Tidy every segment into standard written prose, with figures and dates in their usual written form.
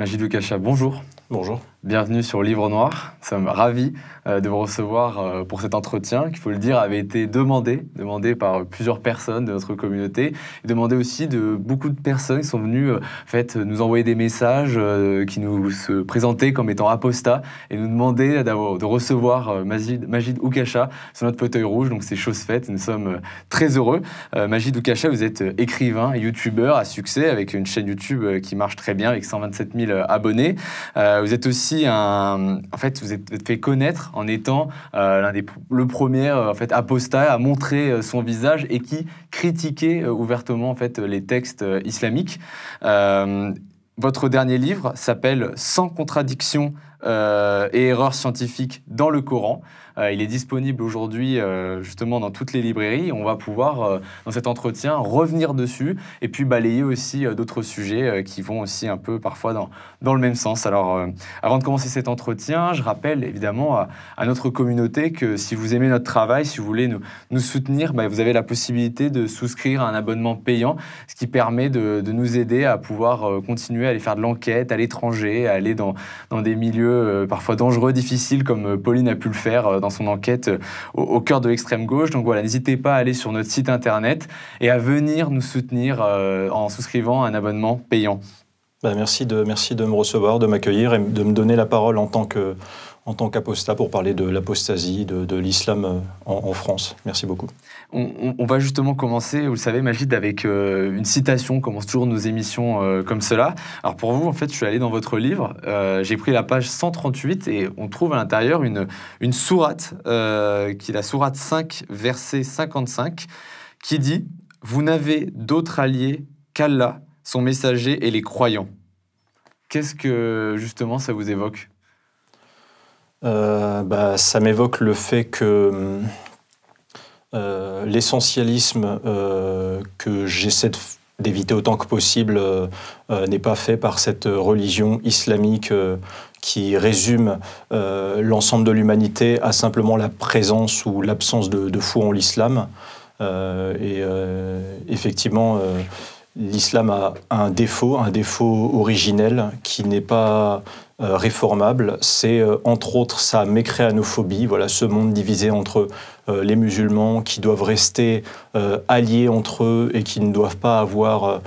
Majid Oukacha, bonjour. Bonjour. Bienvenue sur Livre Noir. Nous sommes ravis de vous recevoir pour cet entretien qui, il faut le dire, avait été demandé par plusieurs personnes de notre communauté, et demandé aussi de beaucoup de personnes qui sont venues nous envoyer des messages, qui nous se présentaient comme étant apostats et nous demandaient de recevoir Majid Oukacha sur notre fauteuil rouge. Donc c'est chose faite, nous sommes très heureux. Majid Oukacha, vous êtes écrivain et youtubeur à succès avec une chaîne YouTube qui marche très bien avec 127 000 abonnés. Vous êtes aussi vous êtes fait connaître en étant le premier apostat à montrer son visage et qui critiquait ouvertement les textes islamiques. Votre dernier livre s'appelle « Sans contradiction et erreurs scientifiques dans le Coran ». Il est disponible aujourd'hui justement dans toutes les librairies. On va pouvoir, dans cet entretien, revenir dessus et puis balayer aussi d'autres sujets qui vont aussi un peu parfois dans le même sens. Alors, avant de commencer cet entretien, je rappelle évidemment à notre communauté que si vous aimez notre travail, si vous voulez nous soutenir, vous avez la possibilité de souscrire à un abonnement payant, ce qui permet de nous aider à pouvoir continuer à aller faire de l'enquête à l'étranger, à aller dans des milieux parfois dangereux, difficiles, comme Pauline a pu le faire dans son enquête au cœur de l'extrême gauche. Donc voilà, n'hésitez pas à aller sur notre site internet et à venir nous soutenir en souscrivant à un abonnement payant. Merci de me recevoir, de m'accueillir et de me donner la parole en tant qu'apostat pour parler de l'apostasie, de l'islam en France. Merci beaucoup. On va justement commencer, vous le savez, Majid, avec une citation. On commence toujours nos émissions comme cela. Alors pour vous, en fait, je suis allé dans votre livre, j'ai pris la page 138 et on trouve à l'intérieur une sourate, qui est la sourate 5, verset 55, qui dit « Vous n'avez d'autre allié qu'Allah, son messager et les croyants ». Qu'est-ce que, justement, ça vous évoque ? Ça m'évoque le fait que l'essentialisme que j'essaie d'éviter autant que possible n'est pas fait par cette religion islamique qui résume l'ensemble de l'humanité à simplement la présence ou l'absence de foi en l'islam. Effectivement, l'islam a un défaut originel qui n'est pas réformable, c'est entre autres sa mécréanophobie, voilà, ce monde divisé entre les musulmans qui doivent rester alliés entre eux et qui ne doivent pas avoir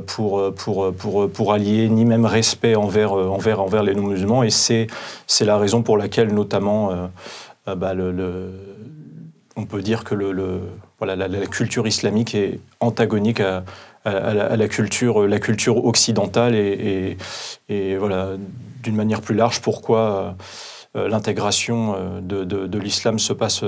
pour alliés ni même respect envers les non-musulmans, et c'est la raison pour laquelle notamment on peut dire que la culture islamique est antagonique à la culture occidentale et voilà, d'une manière plus large, pourquoi l'intégration de l'islam se passe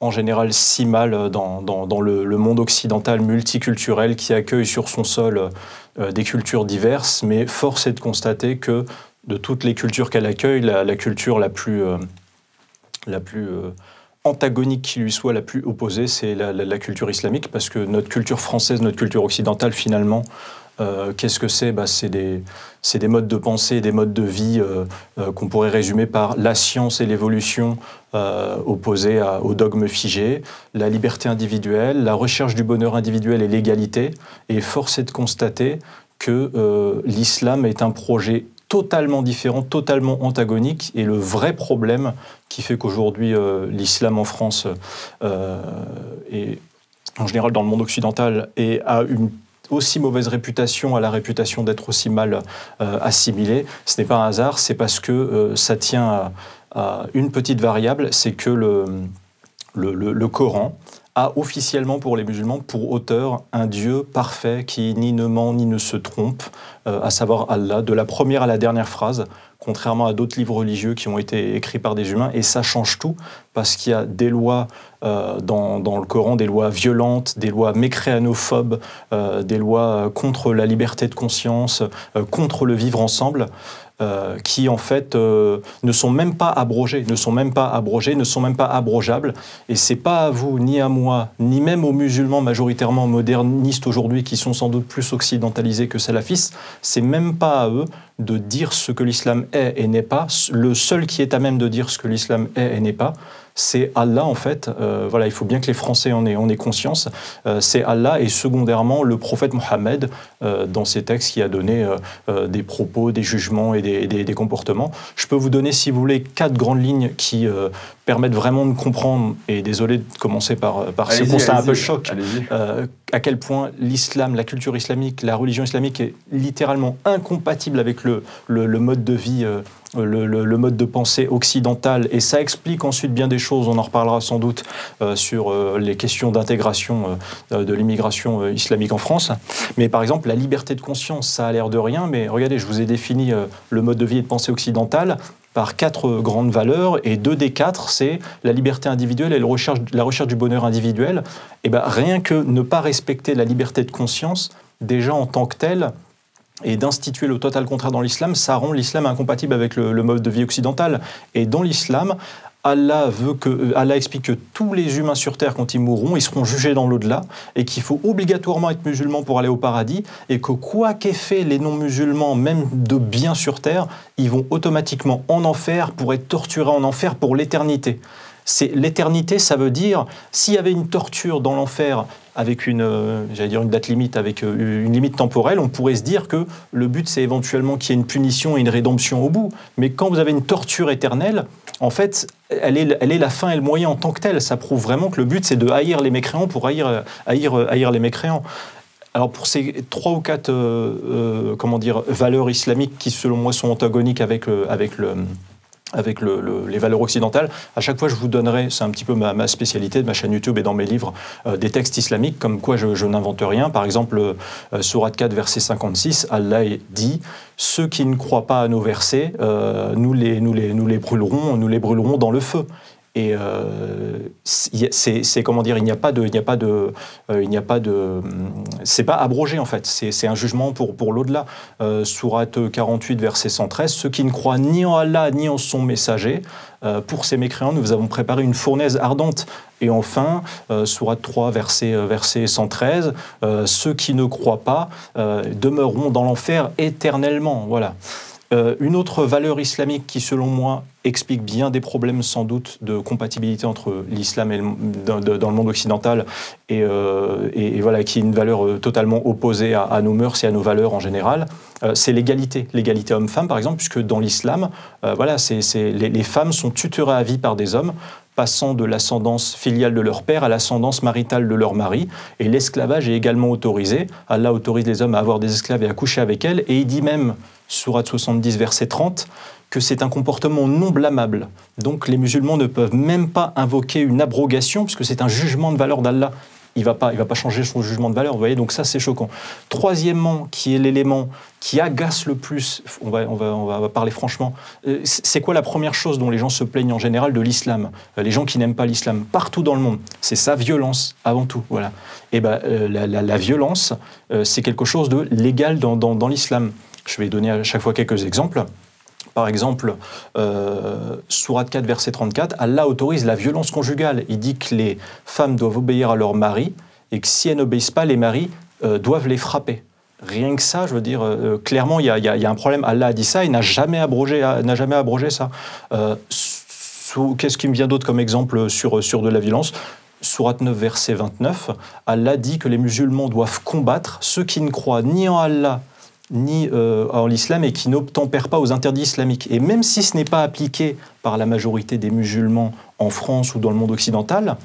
en général si mal dans le monde occidental multiculturel qui accueille sur son sol des cultures diverses, mais force est de constater que de toutes les cultures qu'elle accueille, la culture la plus antagonique qui lui soit, la plus opposée, c'est la culture islamique, parce que notre culture française, notre culture occidentale, finalement, qu'est-ce que c'est ? C'est des modes de pensée, des modes de vie qu'on pourrait résumer par la science et l'évolution opposées au dogme figé, la liberté individuelle, la recherche du bonheur individuel et l'égalité. Et force est de constater que l'islam est un projet totalement différent, totalement antagonique, et le vrai problème qui fait qu'aujourd'hui l'islam en France et en général dans le monde occidental a une aussi mauvaise réputation, a la réputation d'être aussi mal assimilé, ce n'est pas un hasard, c'est parce que ça tient à une petite variable, c'est que le Coran a officiellement pour les musulmans pour auteur un Dieu parfait qui ni ne ment ni ne se trompe, à savoir Allah, de la première à la dernière phrase, contrairement à d'autres livres religieux qui ont été écrits par des humains. Et ça change tout, parce qu'il y a des lois dans le Coran, des lois violentes, des lois mécréanophobes, des lois contre la liberté de conscience, contre le vivre ensemble, qui en fait ne sont même pas abrogées, ne sont même pas abrogeables. Et c'est pas à vous, ni à moi, ni même aux musulmans majoritairement modernistes aujourd'hui, qui sont sans doute plus occidentalisés que salafistes, c'est même pas à eux de dire ce que l'islam est et n'est pas. Le seul qui est à même de dire ce que l'islam est et n'est pas, c'est Allah en fait. Voilà, il faut bien que les Français en aient conscience. C'est Allah et secondairement le prophète Mohammed dans ses textes qui a donné des propos, des jugements et des comportements. Je peux vous donner, si vous voulez, 4 grandes lignes qui permettent vraiment de comprendre, et désolé de commencer par ce constat un peu choc, à quel point l'islam, la culture islamique, la religion islamique est littéralement incompatible avec le mode de vie, le mode de pensée occidental, et ça explique ensuite bien des choses, on en reparlera sans doute sur les questions d'intégration de l'immigration islamique en France. Mais par exemple, la liberté de conscience, ça a l'air de rien, mais regardez, je vous ai défini le mode de vie et de pensée occidental par 4 grandes valeurs, et 2 des 4, c'est la liberté individuelle et la recherche du bonheur individuel. Et ben, rien que ne pas respecter la liberté de conscience, déjà en tant que telle, et d'instituer le total contraire dans l'islam, ça rend l'islam incompatible avec le mode de vie occidental. Et dans l'islam, Allah explique que tous les humains sur Terre, quand ils mourront, ils seront jugés dans l'au-delà, et qu'il faut obligatoirement être musulman pour aller au paradis, et que quoi qu'aient fait les non-musulmans, même de bien sur Terre, ils vont automatiquement en enfer pour être torturés en enfer pour l'éternité. L'éternité, ça veut dire, s'il y avait une torture dans l'enfer avec une date limite, avec une limite temporelle, on pourrait se dire que le but, c'est éventuellement qu'il y ait une punition et une rédemption au bout. Mais quand vous avez une torture éternelle, en fait, elle est la fin et le moyen en tant que telle. Ça prouve vraiment que le but, c'est de haïr les mécréants pour haïr les mécréants. Alors pour ces 3 ou 4 valeurs islamiques qui, selon moi, sont antagoniques avec les valeurs occidentales, à chaque fois je vous donnerai, c'est un petit peu ma spécialité de ma chaîne YouTube et dans mes livres, des textes islamiques comme quoi je n'invente rien. Par exemple, sourate 4, verset 56, Allah dit « Ceux qui ne croient pas à nos versets, nous les brûlerons dans le feu ». Et c'est comment dire, c'est pas abrogé en fait, c'est un jugement pour l'au-delà. Sourate 48, verset 113, ceux qui ne croient ni en Allah ni en son messager, pour ces mécréants, nous avons préparé une fournaise ardente. Et enfin, sourate 3, verset 113, ceux qui ne croient pas demeureront dans l'enfer éternellement. Voilà. Une autre valeur islamique qui, selon moi, explique bien des problèmes sans doute de compatibilité entre l'islam et dans le monde occidental et voilà, qui est une valeur totalement opposée à nos mœurs et à nos valeurs en général, c'est l'égalité. L'égalité homme-femme, par exemple, puisque dans l'islam, les femmes sont tutorées à vie par des hommes, passant de l'ascendance filiale de leur père à l'ascendance maritale de leur mari. Et l'esclavage est également autorisé. Allah autorise les hommes à avoir des esclaves et à coucher avec elles. Et il dit même, sourate 70, verset 30, que c'est un comportement non blâmable. Donc les musulmans ne peuvent même pas invoquer une abrogation, puisque c'est un jugement de valeur d'Allah. Il va pas changer son jugement de valeur, vous voyez, donc ça c'est choquant. Troisièmement, qui est l'élément qui agace le plus, on va parler franchement, c'est quoi la première chose dont les gens se plaignent en général de l'islam? Les gens qui n'aiment pas l'islam, partout dans le monde, c'est sa violence, avant tout, voilà. Et la violence, c'est quelque chose de légal dans l'islam. Je vais donner à chaque fois quelques exemples. Par exemple, sourate 4, verset 34, Allah autorise la violence conjugale. Il dit que les femmes doivent obéir à leur mari et que si elles n'obéissent pas, les maris doivent les frapper. Rien que ça, je veux dire, clairement, il y a un problème. Allah a dit ça, il n'a jamais abrogé ça. Qu'est-ce qui me vient d'autre comme exemple sur de la violence ? Sourate 9, verset 29, Allah dit que les musulmans doivent combattre ceux qui ne croient ni en Allah, ni en l'islam et qui n'obtempèrent pas aux interdits islamiques. Et même si ce n'est pas appliqué par la majorité des musulmans en France ou dans le monde occidental,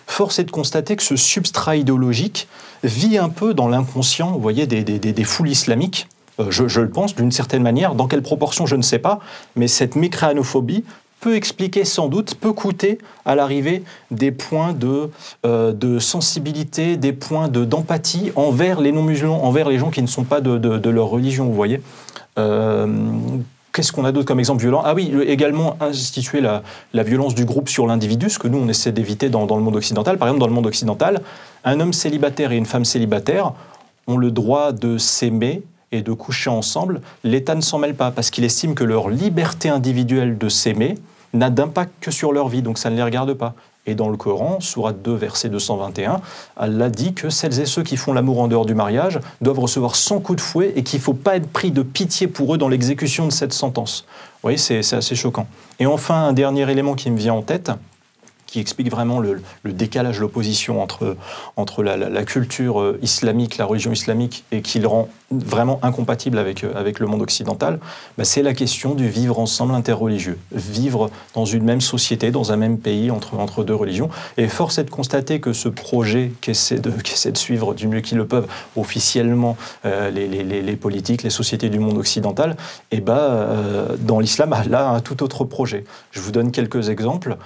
force est de constater que ce substrat idéologique vit un peu dans l'inconscient, vous voyez, des foules islamiques. Je le pense d'une certaine manière. Dans quelle proportion, je ne sais pas. Mais cette mécréanophobie peut expliquer sans doute, peut coûter à l'arrivée des points de sensibilité, des points d'empathie envers les non-musulmans, envers les gens qui ne sont pas de leur religion, vous voyez. Qu'est-ce qu'on a d'autre comme exemple violent? Ah oui, également instituer la violence du groupe sur l'individu, ce que nous, on essaie d'éviter dans le monde occidental. Par exemple, dans le monde occidental, un homme célibataire et une femme célibataire ont le droit de s'aimer et de coucher ensemble. L'État ne s'en mêle pas parce qu'il estime que leur liberté individuelle de s'aimer n'a d'impact que sur leur vie, donc ça ne les regarde pas. Et dans le Coran, sourate 2, verset 221, Allah dit que celles et ceux qui font l'amour en dehors du mariage doivent recevoir 100 coups de fouet et qu'il ne faut pas être pris de pitié pour eux dans l'exécution de cette sentence. Vous voyez, c'est assez choquant. Et enfin, un dernier élément qui me vient en tête, qui explique vraiment le décalage, l'opposition entre la culture islamique, la religion islamique, et qui le rend vraiment incompatible avec le monde occidental, c'est la question du vivre ensemble interreligieux. Vivre dans une même société, dans un même pays, entre deux religions. Et force est de constater que ce projet qu'essaie de suivre du mieux qu'ils le peuvent officiellement les politiques, les sociétés du monde occidental, dans l'islam, là, un tout autre projet. Je vous donne quelques exemples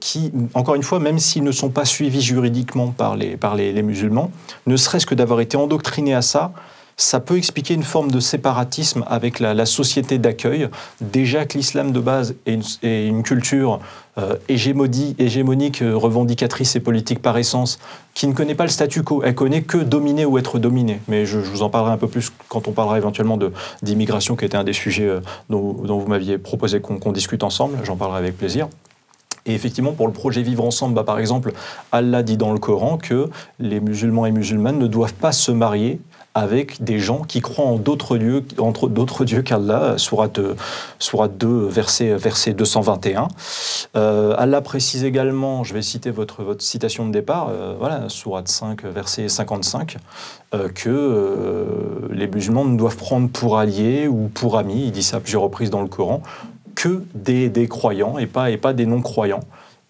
qui, encore une fois, même s'ils ne sont pas suivis juridiquement par les musulmans, ne serait-ce que d'avoir été endoctrinés à ça, ça peut expliquer une forme de séparatisme avec la société d'accueil. Déjà que l'islam de base est une culture hégémonique, revendicatrice et politique par essence, qui ne connaît pas le statu quo. Elle connaît que dominer ou être dominée. Mais je vous en parlerai un peu plus quand on parlera éventuellement d'immigration, qui était un des sujets dont vous m'aviez proposé qu'on discute ensemble. J'en parlerai avec plaisir. Et effectivement, pour le projet Vivre Ensemble, par exemple, Allah dit dans le Coran que les musulmans et musulmanes ne doivent pas se marier avec des gens qui croient en d'autres dieux qu'Allah, sourate 2, verset 221. Allah précise également, je vais citer votre citation de départ, sourate 5, verset 55, que les musulmans ne doivent prendre pour alliés ou pour amis, il dit ça à plusieurs reprises dans le Coran, que des croyants et pas des non-croyants.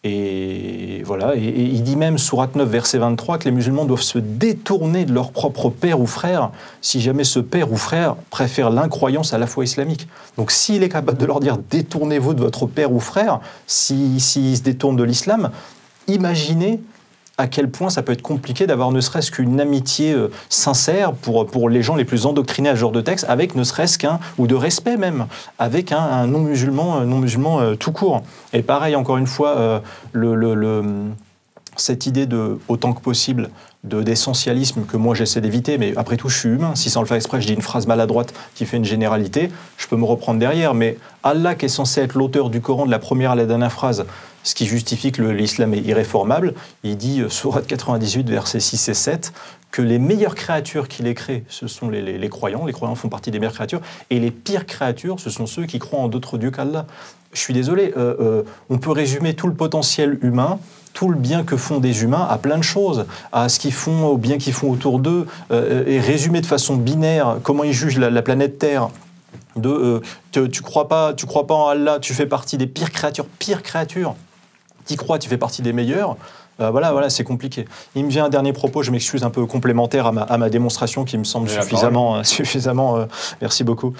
Et voilà, et il dit même, sourate 9, verset 23, que les musulmans doivent se détourner de leur propre père ou frère si jamais ce père ou frère préfère l'incroyance à la foi islamique. Donc s'il est capable de leur dire « détournez-vous de votre père ou frère » s'il se détourne de l'islam, imaginez à quel point ça peut être compliqué d'avoir ne serait-ce qu'une amitié sincère pour les gens les plus endoctrinés à ce genre de texte, avec ne serait-ce ou de respect même, avec un non-musulman tout court. Et pareil, encore une fois, cette idée de, autant que possible, d'essentialisme que moi j'essaie d'éviter, mais après tout je suis humain, si sans le faire exprès je dis une phrase maladroite qui fait une généralité, je peux me reprendre derrière, mais Allah qui est censé être l'auteur du Coran de la première à la dernière phrase, ce qui justifie que l'islam est irréformable, il dit, sourate 98, versets 6 et 7, que les meilleures créatures qu'il ait créées, ce sont les croyants. Les croyants font partie des meilleures créatures. Et les pires créatures, ce sont ceux qui croient en d'autres dieux qu'Allah. Je suis désolé, on peut résumer tout le potentiel humain, tout le bien que font des humains à plein de choses, à ce qu'ils font, au bien qu'ils font autour d'eux, et résumer de façon binaire comment ils jugent la planète Terre. Tu crois pas en Allah, tu fais partie des pires créatures. Tu crois, tu fais partie des meilleurs. Voilà, c'est compliqué. Il me vient un dernier propos, je m'excuse, un peu complémentaire à ma démonstration qui me semble suffisamment merci beaucoup,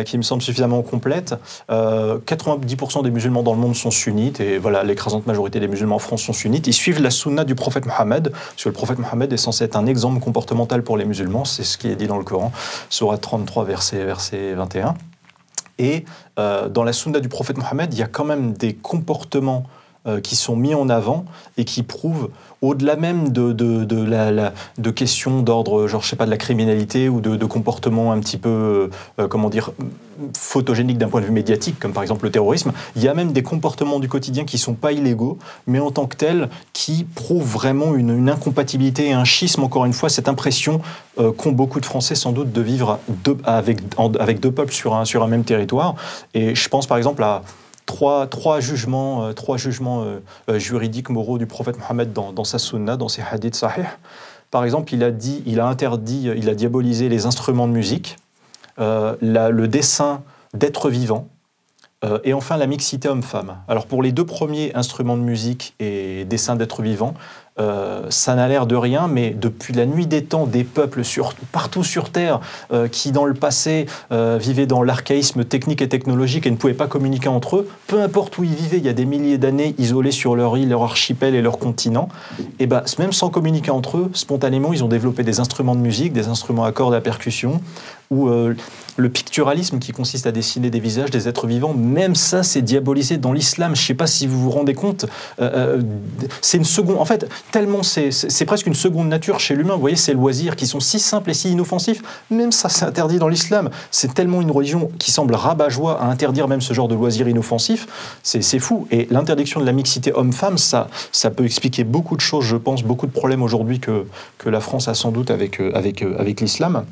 qui me semble suffisamment complète. 90% des musulmans dans le monde sont sunnites, et voilà, l'écrasante majorité des musulmans en France sont sunnites. Ils suivent la sunna du prophète Mohammed, parce que le prophète Mohammed est censé être un exemple comportemental pour les musulmans, c'est ce qui est dit dans le Coran, sourate 33, verset 21. Et dans la sunna du prophète Mohammed, il y a quand même des comportements qui sont mis en avant et qui prouvent, au-delà même de questions d'ordre, genre, je sais pas, de la criminalité ou de comportements un petit peu, photogéniques d'un point de vue médiatique, comme par exemple le terrorisme, il y a même des comportements du quotidien qui sont pas illégaux, mais en tant que tels, qui prouvent vraiment une incompatibilité et un schisme, encore une fois, cette impression qu'ont beaucoup de Français sans doute de vivre avec deux peuples sur un même territoire. Et je pense par exemple à trois jugements juridiques, moraux du prophète Mohammed dans sa sunna, dans ses hadiths sahih. Par exemple, il a diabolisé les instruments de musique, le dessin d'êtres vivants, et enfin la mixité homme-femme. Alors pour les deux premiers, instruments de musique et dessins d'êtres vivants, ça n'a l'air de rien, mais depuis la nuit des temps, des peuples partout sur Terre qui, dans le passé, vivaient dans l'archaïsme technique et technologique et ne pouvaient pas communiquer entre eux, peu importe où ils vivaient, il y a des milliers d'années, isolés sur leur île, leur archipel et leur continent, et même sans communiquer entre eux, spontanément, ils ont développé des instruments de musique, des instruments à cordes à percussion, ou le picturalisme qui consiste à dessiner des visages des êtres vivants, même ça, c'est diabolisé dans l'islam. Je ne sais pas si vous vous rendez compte. C'est une seconde... En fait, tellement c'est presque une seconde nature chez l'humain. Vous voyez, ces loisirs qui sont si simples et si inoffensifs, même ça, c'est interdit dans l'islam. C'est tellement une religion qui semble rabat-joie à interdire même ce genre de loisirs inoffensifs. C'est fou. Et l'interdiction de la mixité homme-femme, ça peut expliquer beaucoup de choses, je pense, beaucoup de problèmes aujourd'hui que la France a sans doute avec l'islam.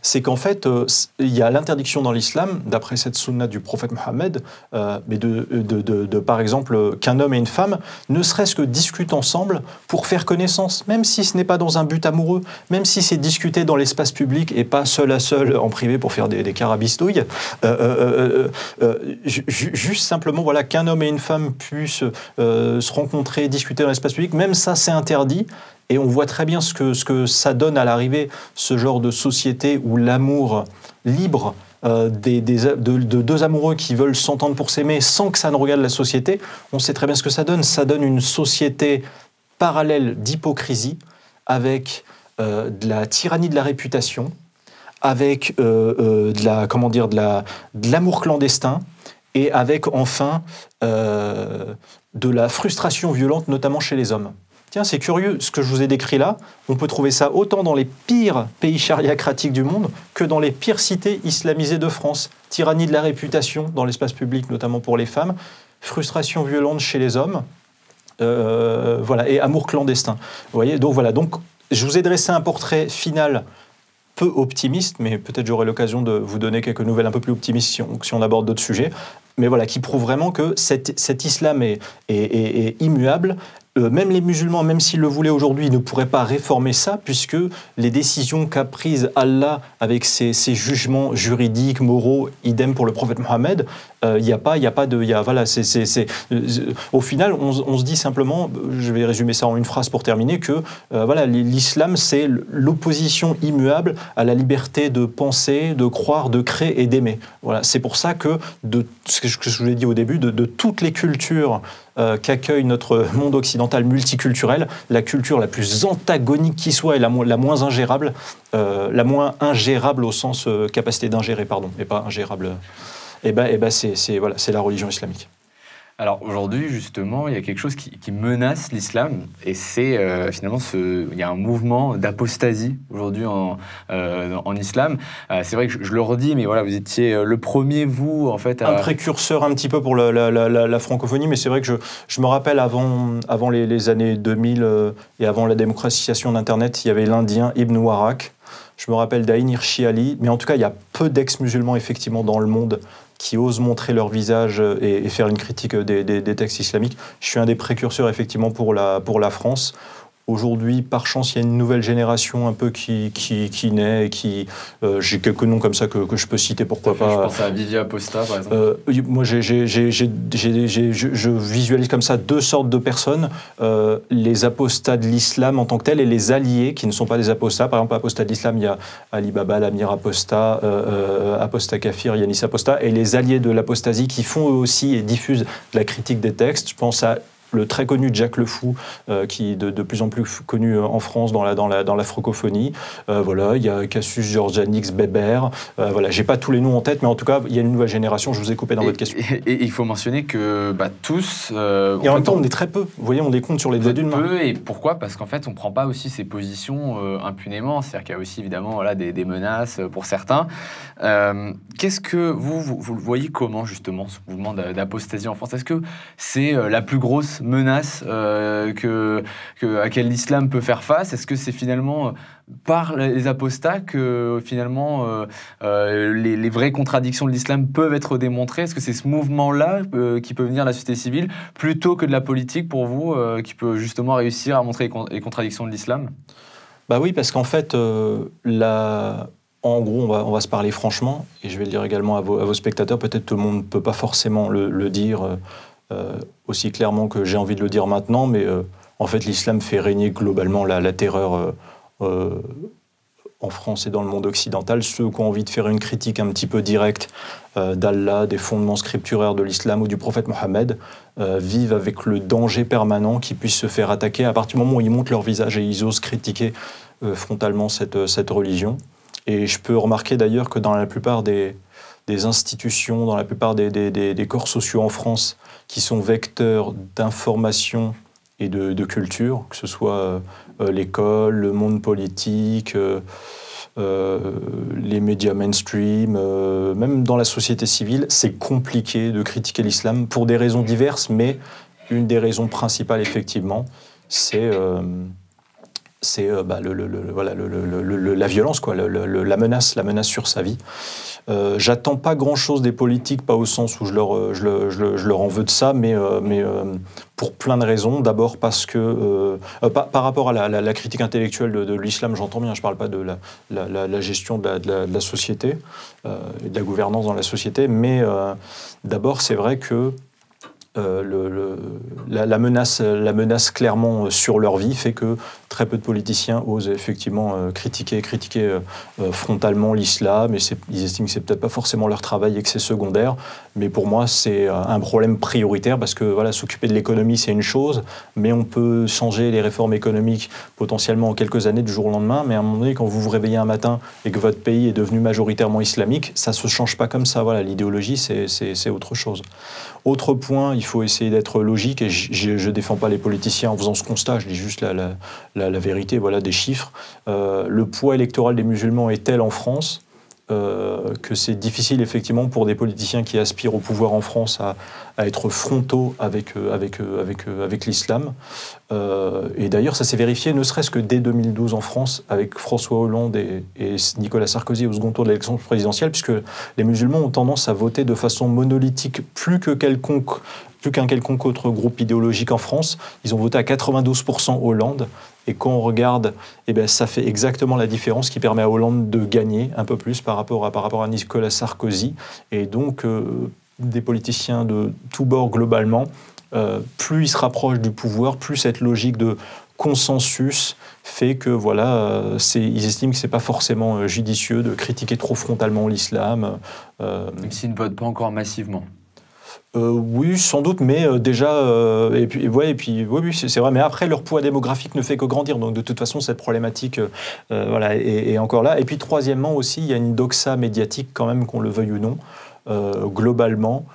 C'est qu'en fait, il y a l'interdiction dans l'islam, d'après cette sunna du prophète Mohammed, mais par exemple, qu'un homme et une femme, ne serait-ce que discutent ensemble pour faire connaissance, même si ce n'est pas dans un but amoureux, même si c'est discuter dans l'espace public et pas seul à seul en privé pour faire des carabistouilles. Juste simplement, voilà, qu'un homme et une femme puissent se rencontrer, discuter dans l'espace public, même ça, c'est interdit. Et on voit très bien ce que ça donne à l'arrivée, ce genre de société où l'amour libre de deux amoureux qui veulent s'entendre pour s'aimer sans que ça ne regarde la société. On sait très bien ce que ça donne. Ça donne une société parallèle d'hypocrisie avec de la tyrannie de la réputation, avec de l'amour clandestin et avec enfin de la frustration violente, notamment chez les hommes. Tiens, c'est curieux, ce que je vous ai décrit là, on peut trouver ça autant dans les pires pays chariacratiques du monde que dans les pires cités islamisées de France. Tyrannie de la réputation dans l'espace public, notamment pour les femmes, frustration violente chez les hommes, voilà, et amour clandestin. Vous voyez, donc voilà, donc je vous ai dressé un portrait final peu optimiste, mais peut-être j'aurai l'occasion de vous donner quelques nouvelles un peu plus optimistes si on aborde d'autres sujets, mais voilà, qui prouvent vraiment que cet islam est immuable. Même les musulmans, même s'ils le voulaient aujourd'hui, ne pourraient pas réformer ça, puisque les décisions qu'a prises Allah avec ses jugements juridiques, moraux, idem pour le prophète Mohammed, au final, on se dit simplement, je vais résumer ça en une phrase pour terminer, que voilà, l'islam, c'est l'opposition immuable à la liberté de penser, de croire, de créer et d'aimer. Voilà, c'est pour ça que, ce que je vous ai dit au début, de toutes les cultures qu'accueille notre monde occidental multiculturel, la culture la plus antagonique qui soit et la moins ingérable au sens capacité d'ingérer, pardon, et pas ingérable, c'est la religion islamique. Alors aujourd'hui, justement, il y a quelque chose qui menace l'islam, et c'est finalement il y a un mouvement d'apostasie aujourd'hui en islam. C'est vrai que je le redis, mais voilà, vous étiez le premier, vous, en fait... Un précurseur un petit peu pour la francophonie, mais c'est vrai que je me rappelle avant les années 2000 et avant la démocratisation d'Internet, il y avait l'Indien Ibn Warak. Je me rappelle d'Aïn Hirsi Ali, mais en tout cas, il y a peu d'ex-musulmans, effectivement, dans le monde qui osent montrer leur visage et faire une critique des textes islamiques. Je suis un des précurseurs, effectivement, pour la France. Aujourd'hui, par chance, il y a une nouvelle génération un peu qui naît, j'ai quelques noms comme ça que je peux citer, pourquoi pas. Je pense à Vivi Aposta, par exemple. Moi, je visualise comme ça deux sortes de personnes, les apostats de l'islam en tant que tels et les alliés qui ne sont pas des apostats. Par exemple, apostats de l'islam, il y a Ali Baba, l'Amir Apostat, Apostat Kafir, Yanis Apostat, et les alliés de l'apostasie qui font eux aussi et diffusent de la critique des textes. Je pense à le très connu Jack Le Fou, qui est de plus en plus connu en France dans la francophonie. Voilà, il y a Cassius Georgianix, Bébert. Voilà, j'ai pas tous les noms en tête, mais en tout cas, il y a une nouvelle génération. Je vous ai coupé dans votre question. Et il faut mentionner que tous... et en même temps, on est très peu. Vous voyez, on les compte sur les doigts d'une main. Peu, et pourquoi? Parce qu'en fait, on prend pas aussi ces positions impunément. C'est-à-dire qu'il y a aussi, évidemment, voilà, des menaces pour certains. Qu'est-ce que vous le voyez comment, justement, ce mouvement d'apostasie en France? Est-ce que c'est la plus grosse menace à laquelle l'islam peut faire face? Est-ce que c'est finalement par les apostats que finalement les vraies contradictions de l'islam peuvent être démontrées? Est-ce que c'est ce mouvement-là qui peut venir de la société civile plutôt que de la politique pour vous, qui peut justement réussir à montrer les contradictions de l'islam? Bah oui, parce qu'en fait, en gros, on va se parler franchement, et je vais le dire également à vos spectateurs, peut-être tout le monde ne peut pas forcément le dire aussi clairement que j'ai envie de le dire maintenant, mais en fait l'islam fait régner globalement la terreur en France et dans le monde occidental. Ceux qui ont envie de faire une critique un petit peu directe d'Allah, des fondements scripturaires de l'islam ou du prophète Mohammed, vivent avec le danger permanent qu'ils puissent se faire attaquer à partir du moment où ils montent leur visage et ils osent critiquer frontalement cette religion. Et je peux remarquer d'ailleurs que dans la plupart des institutions, dans la plupart des corps sociaux en France, qui sont vecteurs d'information et de culture, que ce soit l'école, le monde politique, les médias mainstream, même dans la société civile, c'est compliqué de critiquer l'islam pour des raisons diverses, mais une des raisons principales, effectivement, c'est c'est voilà, la violence, quoi, la menace sur sa vie. J'attends pas grand-chose des politiques, pas au sens où je leur en veux de ça, mais pour plein de raisons. D'abord parce que, par rapport à la critique intellectuelle de l'islam, j'entends bien, je parle pas de la gestion de la société, et de la gouvernance dans la société, mais d'abord c'est vrai que la menace clairement sur leur vie fait que très peu de politiciens osent effectivement critiquer frontalement l'islam, et ils estiment que c'est peut-être pas forcément leur travail et que c'est secondaire, mais pour moi c'est un problème prioritaire parce que voilà, s'occuper de l'économie c'est une chose, mais on peut changer les réformes économiques potentiellement en quelques années du jour au lendemain, mais à un moment donné quand vous vous réveillez un matin et que votre pays est devenu majoritairement islamique, ça se change pas comme ça, voilà, l'idéologie c'est autre chose. Autre point, il faut essayer d'être logique, et je ne défends pas les politiciens en faisant ce constat, je dis juste la vérité, voilà, des chiffres. Le poids électoral des musulmans est tel en France que c'est difficile effectivement pour des politiciens qui aspirent au pouvoir en France à être frontaux avec l'islam. Et d'ailleurs, ça s'est vérifié, ne serait-ce que dès 2012 en France, avec François Hollande et Nicolas Sarkozy au second tour de l'élection présidentielle, puisque les musulmans ont tendance à voter de façon monolithique plus qu'un quelconque autre groupe idéologique en France. Ils ont voté à 92% Hollande. Et quand on regarde, eh bien, ça fait exactement la différence qui permet à Hollande de gagner un peu plus par rapport à Nicolas Sarkozy. Et donc, des politiciens de tous bords globalement, plus ils se rapprochent du pouvoir, plus cette logique de consensus fait que voilà, ils estiment que c'est pas forcément judicieux de critiquer trop frontalement l'islam. Même s'ils ne votent pas encore massivement. Oui, sans doute, mais déjà, oui, c'est vrai. Mais après, leur poids démographique ne fait que grandir. Donc, de toute façon, cette problématique, voilà, est encore là. Et puis, troisièmement aussi, il y a une doxa médiatique, quand même, qu'on le veuille ou non, globalement,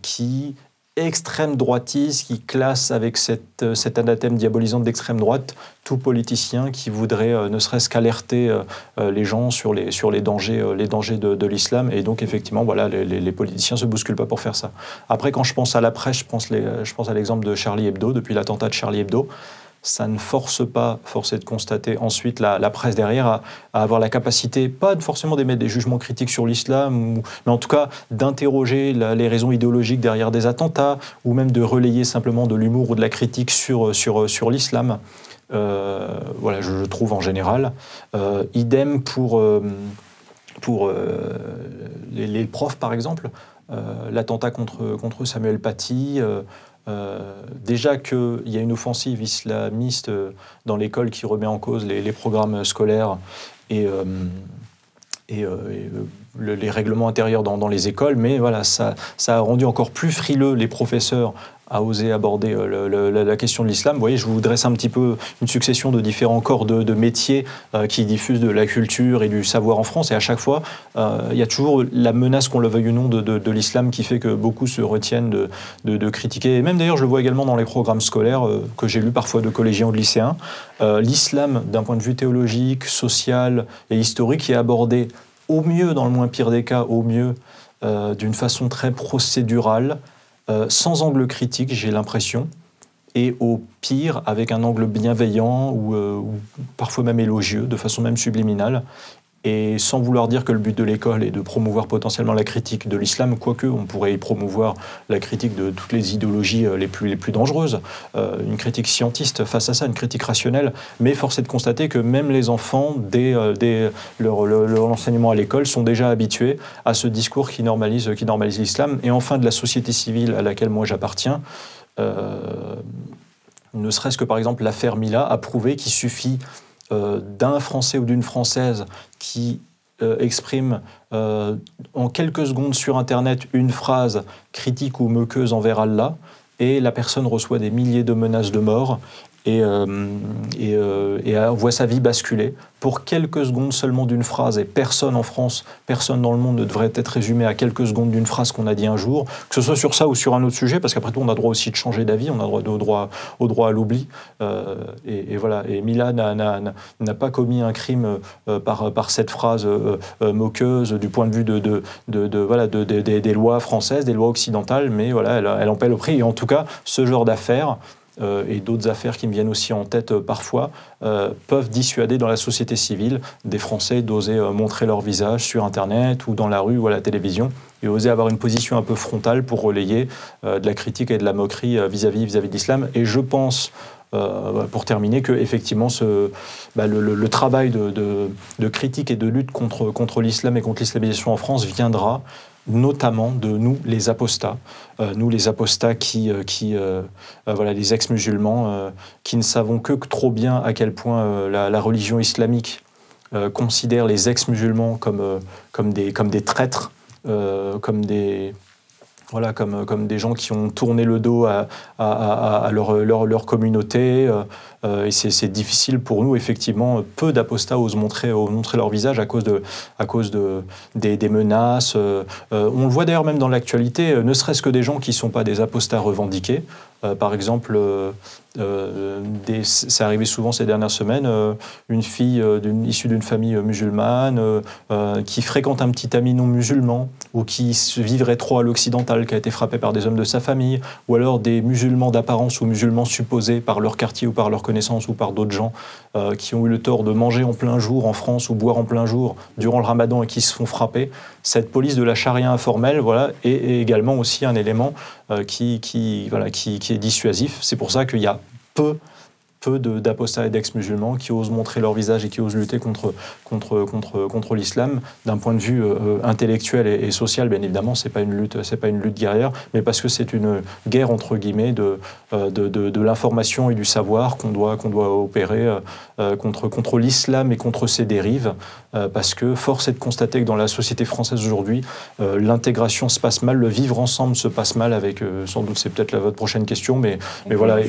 qui extrême droitise, qui classe avec cet anathème diabolisant d'extrême droite tout politicien qui voudrait ne serait-ce qu'alerter les gens sur les dangers de l'islam. Et donc effectivement, voilà, les politiciens ne se bousculent pas pour faire ça. Après, quand je pense à la presse, je pense à l'exemple de Charlie Hebdo, depuis l'attentat de Charlie Hebdo. Ça ne force pas, force est de constater ensuite la presse derrière à avoir la capacité, pas forcément d'émettre des jugements critiques sur l'islam, mais en tout cas d'interroger les raisons idéologiques derrière des attentats, ou même de relayer simplement de l'humour ou de la critique sur l'islam. Voilà, je trouve en général. Idem pour les profs, par exemple. L'attentat contre Samuel Paty. Déjà qu'il y a une offensive islamiste dans l'école qui remet en cause les programmes scolaires et les règlements intérieurs dans les écoles, mais voilà, ça a rendu encore plus frileux les professeurs à oser aborder la question de l'islam. Vous voyez, je vous dresse un petit peu une succession de différents corps de métiers qui diffusent de la culture et du savoir en France, et à chaque fois, il y a toujours la menace, qu'on le veuille ou non, de l'islam qui fait que beaucoup se retiennent de critiquer. Et même d'ailleurs, je le vois également dans les programmes scolaires que j'ai lus parfois de collégiens ou de lycéens. L'islam, d'un point de vue théologique, social et historique, est abordé au mieux, dans le moins pire des cas, au mieux, d'une façon très procédurale, sans angle critique, j'ai l'impression, et au pire, avec un angle bienveillant ou parfois même élogieux, de façon même subliminale, et sans vouloir dire que le but de l'école est de promouvoir potentiellement la critique de l'islam, quoique on pourrait y promouvoir la critique de toutes les idéologies les plus dangereuses, une critique scientiste face à ça, une critique rationnelle, mais force est de constater que même les enfants, dès leur enseignement à l'école, sont déjà habitués à ce discours qui normalise l'islam. Et enfin, de la société civile à laquelle moi j'appartiens, ne serait-ce que par exemple l'affaire Mila a prouvé qu'il suffit d'un Français ou d'une Française qui exprime en quelques secondes sur Internet une phrase critique ou moqueuse envers Allah, et la personne reçoit des milliers de menaces de mort et voit sa vie basculer pour quelques secondes seulement d'une phrase. Et personne en France, personne dans le monde ne devrait être résumé à quelques secondes d'une phrase qu'on a dit un jour, que ce soit sur ça ou sur un autre sujet, parce qu'après tout, on a droit aussi de changer d'avis, on a au droit à l'oubli. Et voilà. Et Mila n'a pas commis un crime par cette phrase moqueuse du point de vue des lois françaises, des lois occidentales, mais voilà, elle en paie le prix. Et en tout cas, ce genre d'affaires et d'autres affaires qui me viennent aussi en tête parfois, peuvent dissuader dans la société civile des Français d'oser montrer leur visage sur Internet ou dans la rue ou à la télévision, et oser avoir une position un peu frontale pour relayer de la critique et de la moquerie vis-à-vis de l'islam. Et je pense, pour terminer, que effectivement le travail de critique et de lutte contre l'islam et contre l'islamisation en France viendra notamment de nous, les apostats, les ex-musulmans, qui ne savons que trop bien à quel point la religion islamique considère les ex-musulmans comme des traîtres, comme des gens qui ont tourné le dos à leur communauté. Et c'est difficile pour nous, effectivement. Peu d'apostats osent montrer leur visage à cause des menaces. On le voit d'ailleurs même dans l'actualité, ne serait-ce que des gens qui ne sont pas des apostats revendiqués. Par exemple, c'est arrivé souvent ces dernières semaines, une fille issue d'une famille musulmane qui fréquente un petit ami non musulman ou qui vivrait trop à l'occidental, qui a été frappée par des hommes de sa famille, ou alors des musulmans d'apparence ou musulmans supposés par leur quartier ou par leur connaissance ou par d'autres gens qui ont eu le tort de manger en plein jour en France ou boire en plein jour durant le ramadan et qui se font frapper. Cette police de la charia informelle est également aussi un élément qui est dissuasif. C'est pour ça qu'il y a peu d'apostats et d'ex-musulmans qui osent montrer leur visage et qui osent lutter contre l'islam. D'un point de vue intellectuel et social, bien évidemment, c'est pas une lutte guerrière, mais parce que c'est une guerre entre guillemets de l'information et du savoir qu'on doit opérer contre l'islam et contre ses dérives, parce que force est de constater que dans la société française aujourd'hui, l'intégration se passe mal, le vivre ensemble se passe mal avec, sans doute c'est peut-être votre prochaine question, mais voilà.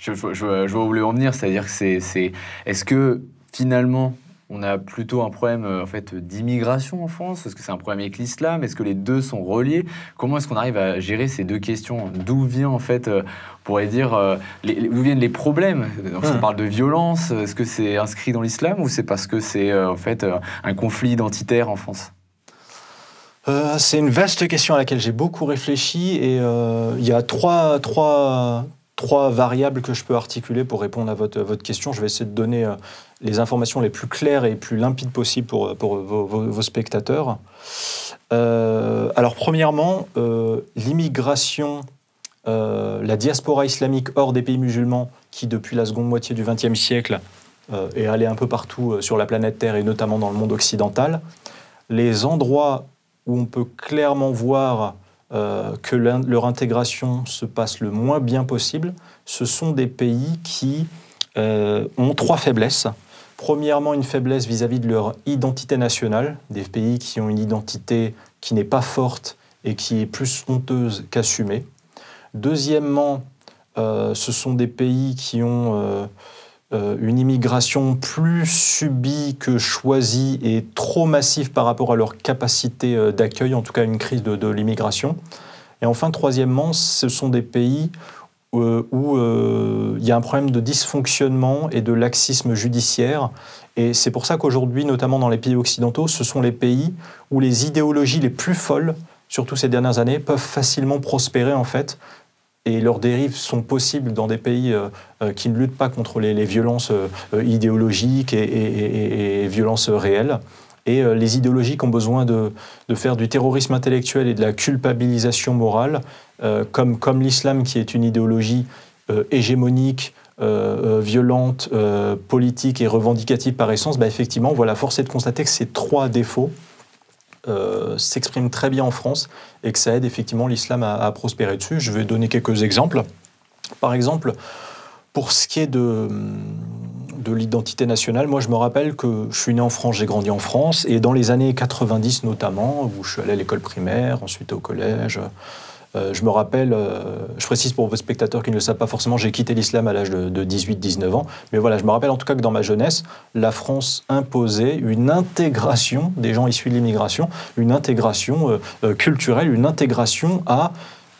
Je vois où vous voulez en venir, c'est-à-dire que est-ce que finalement on a plutôt un problème d'immigration en France? Est-ce que c'est un problème avec l'islam? Est-ce que les deux sont reliés? Comment est-ce qu'on arrive à gérer ces deux questions? D'où vient on pourrait dire, d'où viennent les problèmes? Donc, on parle de violence, est-ce que c'est inscrit dans l'islam ou c'est parce que c'est un conflit identitaire en France? C'est une vaste question à laquelle j'ai beaucoup réfléchi et il y a trois variables que je peux articuler pour répondre à votre question. Je vais essayer de donner les informations les plus claires et les plus limpides possibles pour vos spectateurs. Alors, premièrement, l'immigration, la diaspora islamique hors des pays musulmans, qui depuis la seconde moitié du XXe siècle est allée un peu partout sur la planète Terre et notamment dans le monde occidental, les endroits où on peut clairement voir que leur intégration se passe le moins bien possible, ce sont des pays qui ont trois faiblesses. Premièrement, une faiblesse vis-à-vis de leur identité nationale, des pays qui ont une identité qui n'est pas forte et qui est plus honteuse qu'assumée. Deuxièmement, ce sont des pays qui ont une immigration plus subie que choisie et trop massive par rapport à leur capacité d'accueil, en tout cas une crise de l'immigration. Et enfin, troisièmement, ce sont des pays où il y a un problème de dysfonctionnement et de laxisme judiciaire. Et c'est pour ça qu'aujourd'hui, notamment dans les pays occidentaux, ce sont les pays où les idéologies les plus folles, surtout ces dernières années, peuvent facilement prospérer en fait. Et leurs dérives sont possibles dans des pays qui ne luttent pas contre les violences idéologiques et violences réelles. Et les idéologiques ont besoin de faire du terrorisme intellectuel et de la culpabilisation morale, comme l'islam qui est une idéologie hégémonique, violente, politique et revendicative par essence. Effectivement, force est de constater que ces trois défauts s'exprime très bien en France et que ça aide effectivement l'islam à prospérer dessus. Je vais donner quelques exemples. Par exemple, pour ce qui est de l'identité nationale, moi je me rappelle que je suis né en France, j'ai grandi en France, et dans les années 90 notamment, où je suis allé à l'école primaire, ensuite au collège, je me rappelle, je précise pour vos spectateurs qui ne le savent pas forcément, j'ai quitté l'islam à l'âge de 18-19 ans, mais voilà, je me rappelle en tout cas que dans ma jeunesse, la France imposait une intégration des gens issus de l'immigration, une intégration culturelle, une intégration à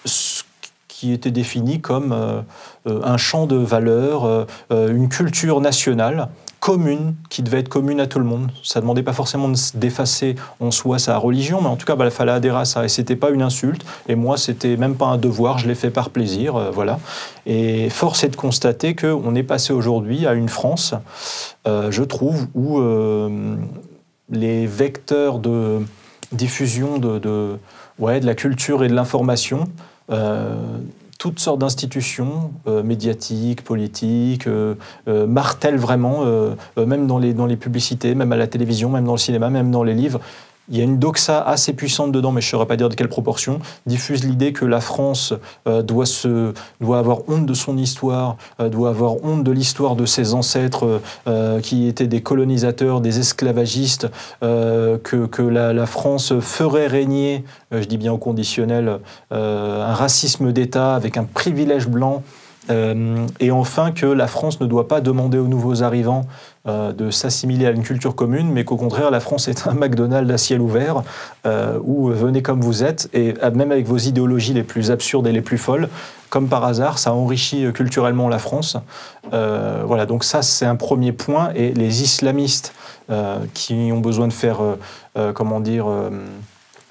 ce qui était défini comme un champ de valeurs, une culture nationale commune, qui devait être commune à tout le monde. Ça ne demandait pas forcément d'effacer en soi sa religion, mais en tout cas, il fallait adhérer à ça. Et ce n'était pas une insulte. Et moi, c'était même pas un devoir, je l'ai fait par plaisir. Voilà. Et force est de constater qu'on est passé aujourd'hui à une France, je trouve, où les vecteurs de diffusion de la culture et de l'information, toutes sortes d'institutions médiatiques, politiques, martèlent vraiment, même dans les publicités, même à la télévision, même dans le cinéma, même dans les livres. Il y a une doxa assez puissante dedans, mais je ne saurais pas dire de quelle proportion, diffuse l'idée que la France doit avoir honte de son histoire, doit avoir honte de l'histoire de ses ancêtres qui étaient des colonisateurs, des esclavagistes, que la France ferait régner, je dis bien au conditionnel, un racisme d'État avec un privilège blanc, et enfin que la France ne doit pas demander aux nouveaux arrivants de s'assimiler à une culture commune, mais qu'au contraire, la France est un McDonald's à ciel ouvert, où venez comme vous êtes, et même avec vos idéologies les plus absurdes et les plus folles, comme par hasard, ça enrichit culturellement la France. Voilà, donc ça, c'est un premier point, et les islamistes qui ont besoin de faire,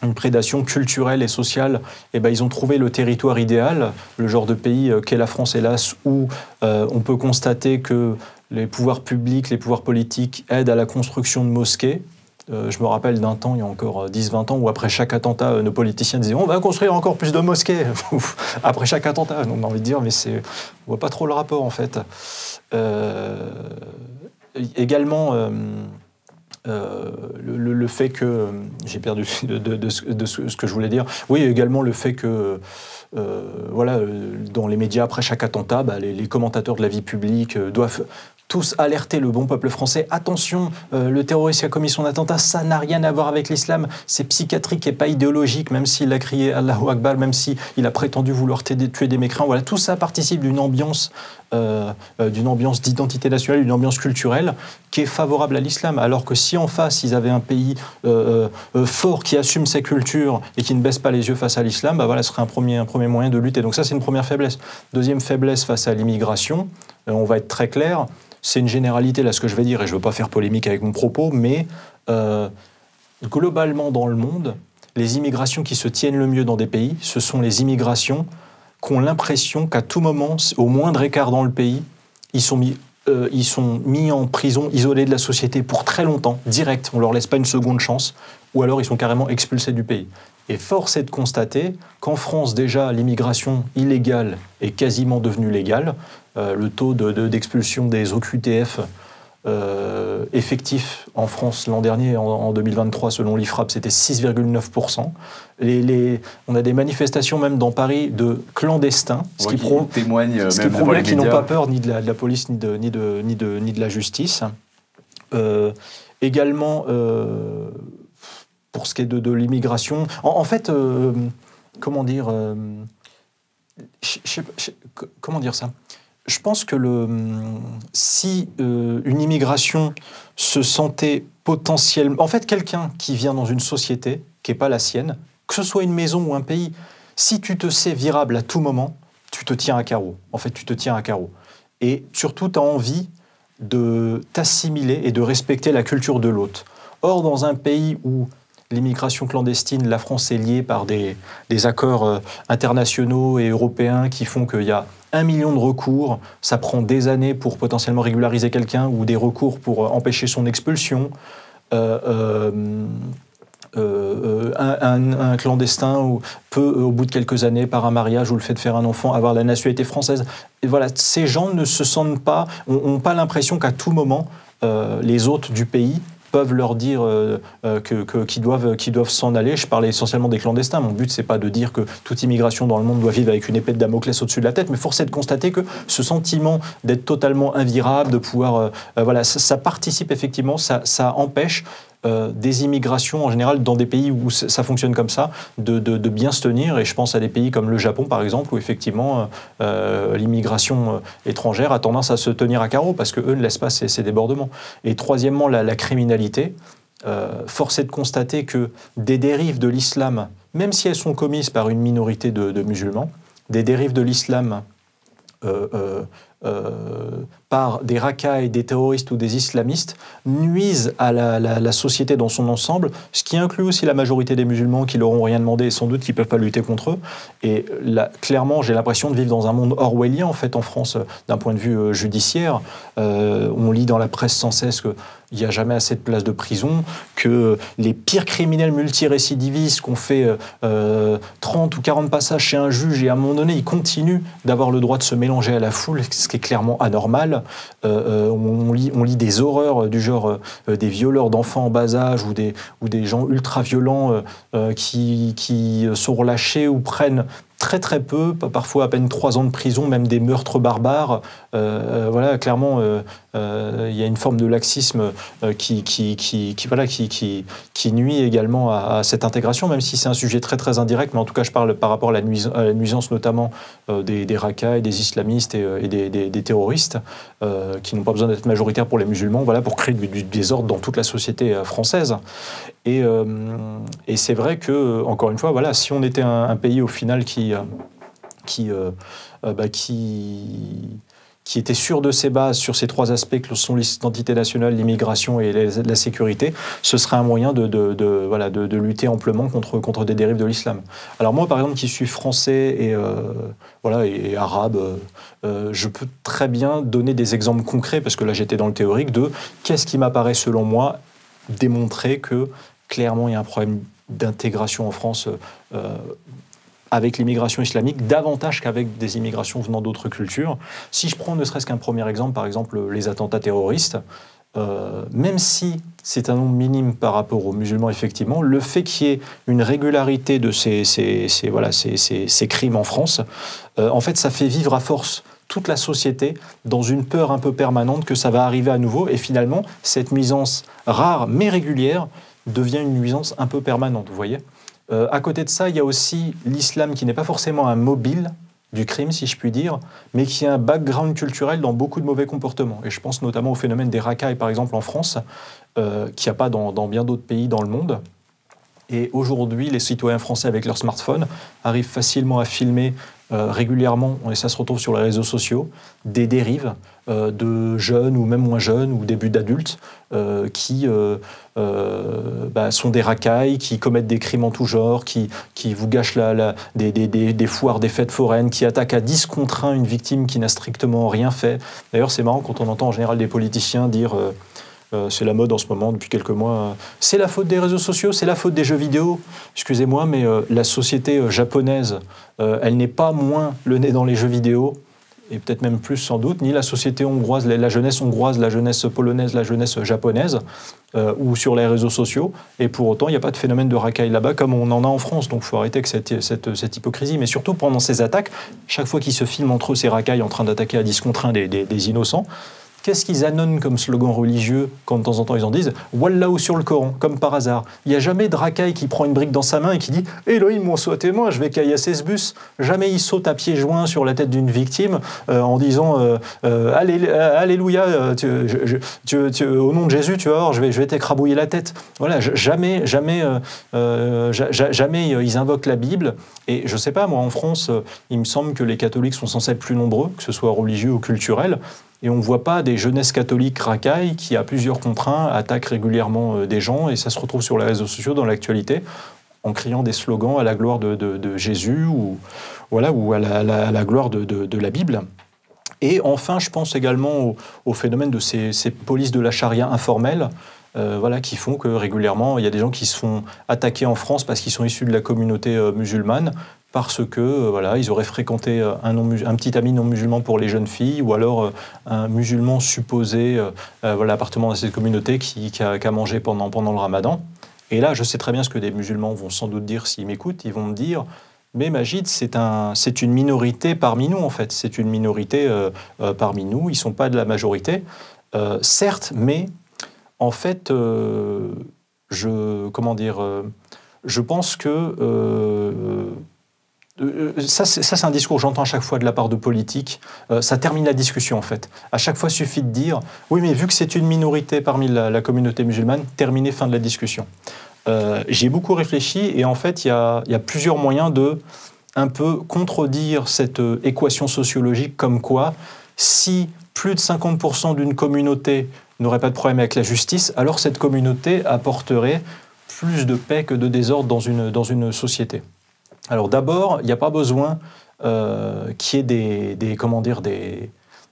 une prédation culturelle et sociale, ils ont trouvé le territoire idéal, le genre de pays qu'est la France, hélas, où on peut constater que les pouvoirs publics, les pouvoirs politiques aident à la construction de mosquées. Je me rappelle d'un temps, il y a encore 10-20 ans, où après chaque attentat, nos politiciens disaient « on va construire encore plus de mosquées !» Après chaque attentat, on a envie de dire, mais on ne voit pas trop le rapport, en fait. Également, le fait que... j'ai perdu de ce que je voulais dire. Oui, également le fait que... dans les médias, après chaque attentat, les commentateurs de la vie publique doivent tous alerter le bon peuple français. Attention, le terroriste qui a commis son attentat, ça n'a rien à voir avec l'islam. C'est psychiatrique et pas idéologique, même s'il a crié Allahu Akbar, même s'il a prétendu vouloir tuer des mécréants. Voilà, tout ça participe d'une ambiance d'identité nationale, d'une ambiance culturelle qui est favorable à l'islam. Alors que si en face, ils avaient un pays fort qui assume sa culture et qui ne baisse pas les yeux face à l'islam, ce serait un premier moyen de lutter. Donc ça, c'est une première faiblesse. Deuxième faiblesse face à l'immigration, on va être très clair, c'est une généralité, là, ce que je vais dire, et je ne veux pas faire polémique avec mon propos, mais globalement dans le monde, les immigrations qui se tiennent le mieux dans des pays, ce sont les immigrations qui ont l'impression qu'à tout moment, au moindre écart dans le pays, ils sont mis en prison, isolés de la société pour très longtemps, direct, on ne leur laisse pas une seconde chance, ou alors ils sont carrément expulsés du pays. Et force est de constater qu'en France, déjà, l'immigration illégale est quasiment devenue légale. Le taux d'expulsion des OQTF effectifs en France l'an dernier, en 2023, selon l'IFRAP, c'était 6,9%. On a des manifestations même dans Paris de clandestins, ce qui prouve qu'ils n'ont pas peur ni de la police ni de la justice. Également, pour ce qui est de l'immigration, en fait, comment dire ça ? Je pense que si une immigration se sentait potentiellement... En fait, quelqu'un qui vient dans une société qui n'est pas la sienne, que ce soit une maison ou un pays, si tu te sais virable à tout moment, tu te tiens à carreau. En fait, tu te tiens à carreau. Et surtout, tu as envie de t'assimiler et de respecter la culture de l'autre. Or, dans un pays où l'immigration clandestine, la France est liée par des accords internationaux et européens qui font qu'il y a 1 million de recours, ça prend des années pour potentiellement régulariser quelqu'un ou des recours pour empêcher son expulsion. Un clandestin peut, au bout de quelques années, par un mariage ou le fait de faire un enfant, avoir la nationalité française. Et voilà, ces gens ne se sentent pas, n'ont pas l'impression qu'à tout moment, les hôtes du pays peuvent leur dire qu'ils doivent s'en aller. Je parlais essentiellement des clandestins. Mon but, c'est pas de dire que toute immigration dans le monde doit vivre avec une épée de Damoclès au-dessus de la tête, mais force est de constater que ce sentiment d'être totalement invirable, de pouvoir... ça participe effectivement, ça empêche des immigrations en général dans des pays où ça fonctionne comme ça, de bien se tenir. Et je pense à des pays comme le Japon, par exemple, où effectivement l'immigration étrangère a tendance à se tenir à carreau parce qu'eux ne laissent pas ces débordements. Et troisièmement, la criminalité. Force est de constater que des dérives de l'islam, même si elles sont commises par une minorité de musulmans, des dérives de l'islam par des racailles, des terroristes ou des islamistes nuisent à la société dans son ensemble, ce qui inclut aussi la majorité des musulmans qui leur ont rien demandé et sans doute qui ne peuvent pas lutter contre eux. Et là, clairement, j'ai l'impression de vivre dans un monde orwellien en fait en France d'un point de vue judiciaire. On lit dans la presse sans cesse qu'il n'y a jamais assez de places de prison, que les pires criminels multirécidivistes qu'on fait 30 ou 40 passages chez un juge et à un moment donné, ils continuent d'avoir le droit de se mélanger à la foule, ce qui est clairement anormal. On lit des horreurs du genre des violeurs d'enfants en bas âge ou des gens ultra-violents qui sont relâchés ou prennent très peu, parfois à peine 3 ans de prison, même des meurtres barbares. Voilà, clairement, il y a une forme de laxisme qui nuit également à cette intégration, même si c'est un sujet très indirect, mais en tout cas je parle par rapport à la nuisance notamment des racailles, des islamistes et des terroristes qui n'ont pas besoin d'être majoritaires pour les musulmans, voilà, pour créer du désordre dans toute la société française. Et c'est vrai que, encore une fois, voilà, si on était un pays au final qui était sûr de ses bases sur ces 3 aspects que sont l'identité nationale, l'immigration et la sécurité, ce serait un moyen de lutter amplement contre des dérives de l'islam. Alors moi, par exemple, qui suis français et arabe, je peux très bien donner des exemples concrets, parce que là j'étais dans le théorique, de qu'est-ce qui m'apparaît selon moi démontrer que clairement il y a un problème d'intégration en France avec l'immigration islamique, davantage qu'avec des immigrations venant d'autres cultures. Si je prends ne serait-ce qu'un premier exemple, par exemple les attentats terroristes, même si c'est un nombre minime par rapport aux musulmans, effectivement, le fait qu'il y ait une régularité de ces crimes en France, en fait, ça fait vivre à force toute la société dans une peur un peu permanente que ça va arriver à nouveau. Et finalement, cette nuisance rare mais régulière devient une nuisance un peu permanente, vous voyez. À côté de ça, il y a aussi l'islam qui n'est pas forcément un mobile du crime, si je puis dire, mais qui a un background culturel dans beaucoup de mauvais comportements. Et je pense notamment au phénomène des racailles, par exemple, en France, qu'il n'y a pas dans bien d'autres pays dans le monde. Et aujourd'hui, les citoyens français, avec leur smartphone, arrivent facilement à filmer régulièrement, et ça se retrouve sur les réseaux sociaux, des dérives de jeunes ou même moins jeunes ou début d'adultes qui sont des racailles, qui commettent des crimes en tout genre, qui vous gâchent des foires, des fêtes foraines, qui attaquent à 10 contre 1 une victime qui n'a strictement rien fait. D'ailleurs, c'est marrant quand on entend en général des politiciens dire c'est la mode en ce moment, depuis quelques mois. C'est la faute des réseaux sociaux, c'est la faute des jeux vidéo. Excusez-moi, mais la société japonaise, elle n'est pas moins le nez dans les jeux vidéo, et peut-être même plus sans doute, ni la société hongroise, la jeunesse hongroise, la jeunesse polonaise, la jeunesse japonaise, ou sur les réseaux sociaux. Et pour autant, il n'y a pas de phénomène de racaille là-bas comme on en a en France. Donc il faut arrêter avec cette hypocrisie. Mais surtout, pendant ces attaques, chaque fois qu'ils se filment entre eux, ces racailles en train d'attaquer à 10 contre 1 des innocents, qu'est-ce qu'ils annonnent comme slogan religieux quand de temps en temps ils en disent « Wallahu sur le Coran », comme par hasard. Il n'y a jamais de racaille qui prend une brique dans sa main et qui dit « Elohim, mon soit témoin, je vais caillasser ce bus ». Jamais il saute à pieds joints sur la tête d'une victime en disant « Alléluia, au nom de Jésus, tu vas voir, je vais t'écrabouiller la tête ». Voilà, jamais ils invoquent la Bible. Et je ne sais pas, moi en France, il me semble que les catholiques sont censés être plus nombreux, que ce soit religieux ou culturel. Et on ne voit pas des jeunesses catholiques racailles qui, à plusieurs contre 1, attaquent régulièrement des gens, et ça se retrouve sur les réseaux sociaux dans l'actualité, en criant des slogans à la gloire de Jésus ou à la gloire de la Bible. Et enfin, je pense également au phénomène de ces polices de la charia informelles, qui font que régulièrement, il y a des gens qui se font attaquer en France parce qu'ils sont issus de la communauté musulmane, parce que ils auraient fréquenté un petit ami non musulman pour les jeunes filles, ou alors un musulman supposé appartenant à cette communauté qui a mangé pendant le ramadan. Et là, je sais très bien ce que des musulmans vont sans doute dire s'ils m'écoutent. Ils vont me dire « Mais Majid, c'est une minorité parmi nous, en fait. C'est une minorité parmi nous. Ils ne sont pas de la majorité. Certes, mais en fait, je pense que... Ça, c'est un discours que j'entends à chaque fois de la part de politiques. Ça termine la discussion, en fait. À chaque fois, il suffit de dire « Oui, mais vu que c'est une minorité parmi la communauté musulmane, terminé, fin de la discussion. » J'y ai beaucoup réfléchi, et en fait, il y a plusieurs moyens de un peu contredire cette équation sociologique, comme quoi, Si plus de 50% d'une communauté n'aurait pas de problème avec la justice, alors cette communauté apporterait plus de paix que de désordre dans une société. Alors d'abord, il n'y a pas besoin qu'il y ait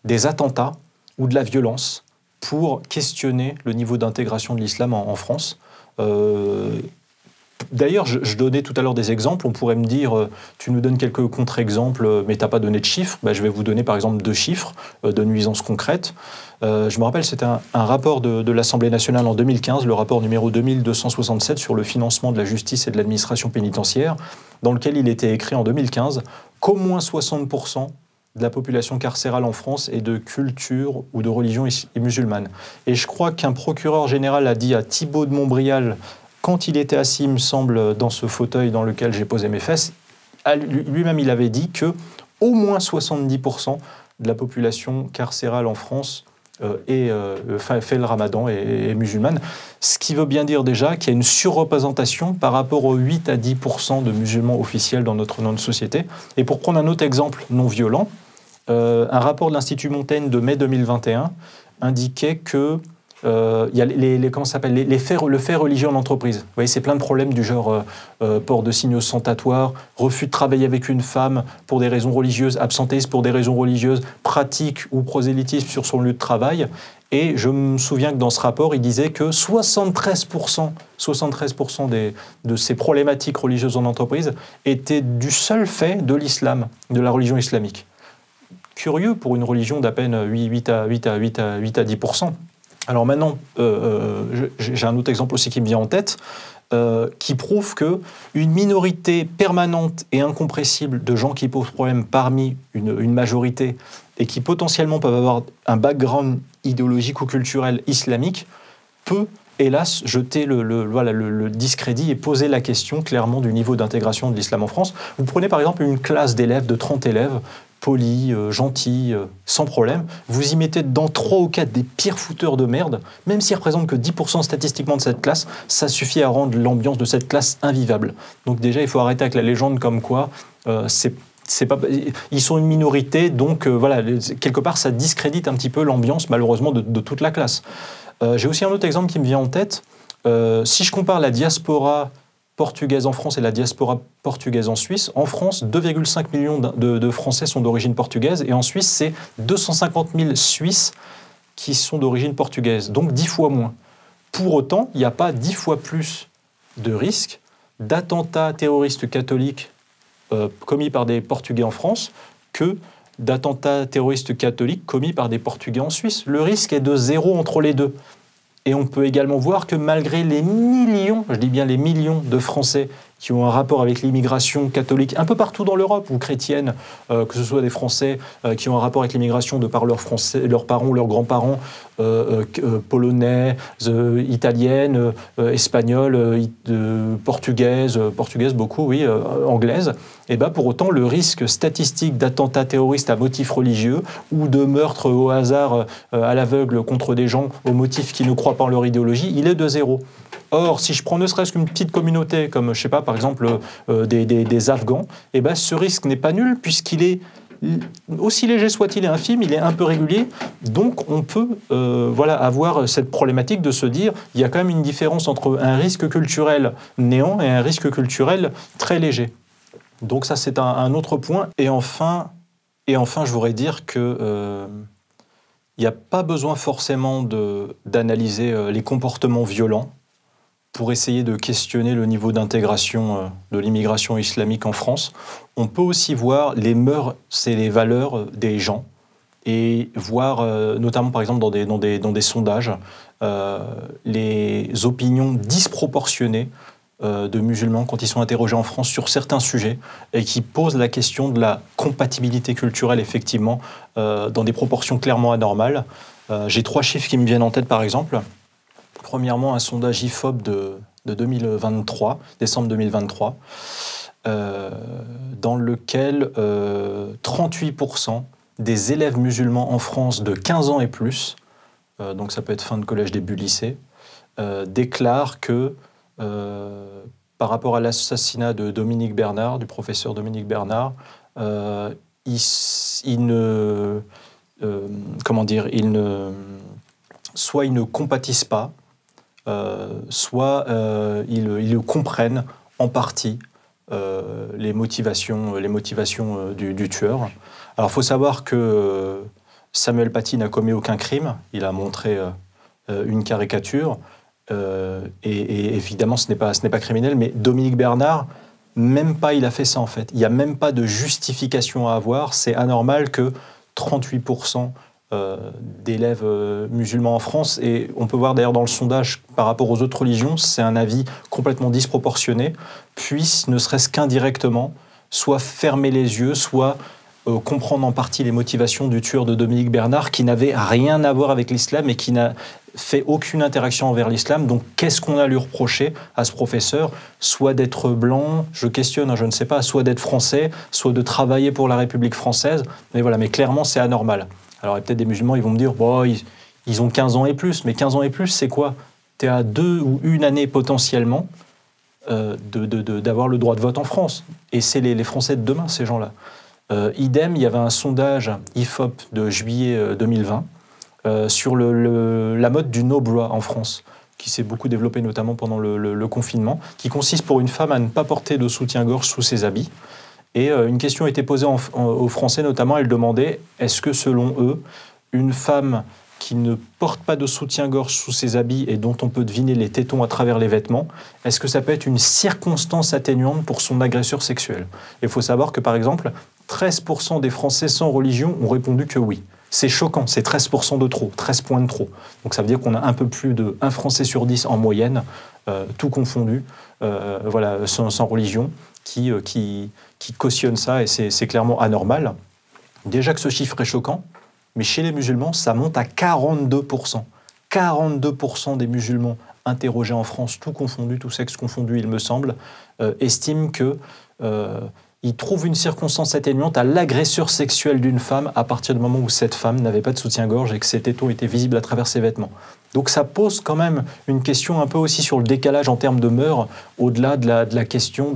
des attentats ou de la violence pour questionner le niveau d'intégration de l'islam en France. D'ailleurs, je donnais tout à l'heure des exemples. On pourrait me dire, tu nous donnes quelques contre-exemples, mais tu n'as pas donné de chiffres. Je vais vous donner par exemple 2 chiffres de nuisances concrètes. Je me rappelle, c'était un rapport de l'Assemblée nationale en 2015, le rapport numéro 2267 sur le financement de la justice et de l'administration pénitentiaire, dans lequel il était écrit en 2015 qu'au moins 60% de la population carcérale en France est de culture ou de religion musulmane. Et je crois qu'un procureur général a dit à Thibault de Montbrial, quand il était assis, il me semble, dans ce fauteuil dans lequel j'ai posé mes fesses, lui-même il avait dit que au moins 70% de la population carcérale en France fait le ramadan et est musulmane. Ce qui veut bien dire déjà qu'il y a une surreprésentation par rapport aux 8 à 10% de musulmans officiels dans notre société. Et pour prendre un autre exemple non violent, un rapport de l'Institut Montaigne de mai 2021 indiquait que il y a le fait religieux en entreprise. Vous voyez, c'est plein de problèmes du genre port de signes ostentatoires, refus de travailler avec une femme pour des raisons religieuses, absentéisme pour des raisons religieuses, pratique ou prosélytisme sur son lieu de travail. Et je me souviens que dans ce rapport, il disait que 73% de ces problématiques religieuses en entreprise étaient du seul fait de l'islam, de la religion islamique. Curieux pour une religion d'à peine 8 à 10%. Alors maintenant, j'ai un autre exemple aussi qui me vient en tête, qui prouve qu'une minorité permanente et incompressible de gens qui posent problème parmi une majorité et qui potentiellement peuvent avoir un background idéologique ou culturel islamique peut, hélas, jeter le discrédit et poser la question clairement du niveau d'intégration de l'islam en France. Vous prenez par exemple une classe d'élèves de 30 élèves, polis, gentils, sans problème, vous y mettez dedans 3 ou 4 des pires fouteurs de merde, même s'ils ne représentent que 10% statistiquement de cette classe, ça suffit à rendre l'ambiance de cette classe invivable. Donc déjà, il faut arrêter avec la légende comme quoi ils sont une minorité, donc voilà, quelque part, ça discrédite un petit peu l'ambiance, malheureusement, de toute la classe. J'ai aussi un autre exemple qui me vient en tête. Si je compare la diaspora portugaise en France et la diaspora portugaise en Suisse, en France, 2,5 millions de Français sont d'origine portugaise, et en Suisse, c'est 250 000 Suisses qui sont d'origine portugaise, donc 10 fois moins. Pour autant, il n'y a pas 10 fois plus de risques d'attentats terroristes catholiques commis par des Portugais en France que d'attentats terroristes catholiques commis par des Portugais en Suisse. Le risque est de 0 entre les deux. Et on peut également voir que malgré les millions, je dis bien les millions de Français qui ont un rapport avec l'immigration catholique un peu partout dans l'Europe ou chrétienne, que ce soit des Français qui ont un rapport avec l'immigration de par leurs parents ou leurs grands-parents, polonais, italiennes, espagnols, portugaises beaucoup, oui, anglaises. Et bien pour autant, le risque statistique d'attentats terroristes à motif religieux ou de meurtre au hasard à l'aveugle contre des gens au motif qui ne croient pas en leur idéologie, il est de 0. Or, si je prends ne serait-ce qu'une petite communauté, comme, je sais pas, par exemple, des Afghans, eh ben, ce risque n'est pas nul, puisqu'il est, aussi léger soit-il et infime, il est un peu régulier. Donc, on peut avoir cette problématique de se dire, il y a quand même une différence entre un risque culturel néant et un risque culturel très léger. Donc ça, c'est un autre point. Et enfin, je voudrais dire que il n'y a pas besoin forcément d'analyser les comportements violents pour essayer de questionner le niveau d'intégration de l'immigration islamique en France. On peut aussi voir les mœurs et les valeurs des gens et voir, notamment par exemple dans des sondages, les opinions disproportionnées de musulmans quand ils sont interrogés en France sur certains sujets et qui posent la question de la compatibilité culturelle effectivement dans des proportions clairement anormales. J'ai 3 chiffres qui me viennent en tête par exemple. Premièrement, un sondage IFOP de 2023, décembre 2023, dans lequel 38% des élèves musulmans en France de 15 ans et plus, donc ça peut être fin de collège, début lycée, déclarent que par rapport à l'assassinat de Dominique Bernard, du professeur Dominique Bernard, ils comment dire, soit ils ne compatissent pas, soit ils comprennent en partie les motivations du tueur. Alors, il faut savoir que Samuel Paty n'a commis aucun crime. Il a montré une caricature. Et évidemment, ce n'est pas criminel. Mais Dominique Bernard, même pas il a fait ça, en fait. Il n'y a même pas de justification à avoir. C'est anormal que 38% d'élèves musulmans en France, et on peut voir d'ailleurs dans le sondage par rapport aux autres religions, c'est un avis complètement disproportionné, puissent, ne serait-ce qu'indirectement, soit fermer les yeux, soit comprendre en partie les motivations du tueur de Dominique Bernard, qui n'avait rien à voir avec l'islam et qui n'a fait aucune interaction envers l'islam. Donc qu'est-ce qu'on a à lui reprocher à ce professeur? Soit d'être blanc, je questionne, je ne sais pas, soit d'être français, soit de travailler pour la République française. Mais voilà, mais clairement, c'est anormal. Alors, il y a peut-être des musulmans, ils vont me dire, bon, ils ont 15 ans et plus, mais 15 ans et plus, c'est quoi? Tu es à 2 ou 1 année potentiellement d'avoir le droit de vote en France. Et c'est les Français de demain, ces gens-là. Idem, il y avait un sondage IFOP de juillet 2020 sur la mode du no bra en France, qui s'est beaucoup développé notamment pendant le confinement, qui consiste pour une femme à ne pas porter de soutien-gorge sous ses habits. Et une question a été posée aux Français, notamment, elle demandait, est-ce que selon eux, une femme qui ne porte pas de soutien-gorge sous ses habits et dont on peut deviner les tétons à travers les vêtements, est-ce que ça peut être une circonstance atténuante pour son agresseur sexuel? Il faut savoir que, par exemple, 13% des Français sans religion ont répondu que oui. C'est choquant, c'est 13% de trop, 13 points de trop. Donc ça veut dire qu'on a un peu plus de 1 Français sur 10 en moyenne, tout confondu, voilà, sans religion, qui cautionne ça, et c'est clairement anormal. Déjà que ce chiffre est choquant, mais chez les musulmans, ça monte à 42%. 42% des musulmans interrogés en France, tout confondu, tout sexe confondu, il me semble, estiment qu'ils trouvent une circonstance atténuante à l'agresseur sexuel d'une femme à partir du moment où cette femme n'avait pas de soutien-gorge et que ses tétons étaient visibles à travers ses vêtements. Donc ça pose quand même une question un peu aussi sur le décalage en termes de mœurs, au-delà de la question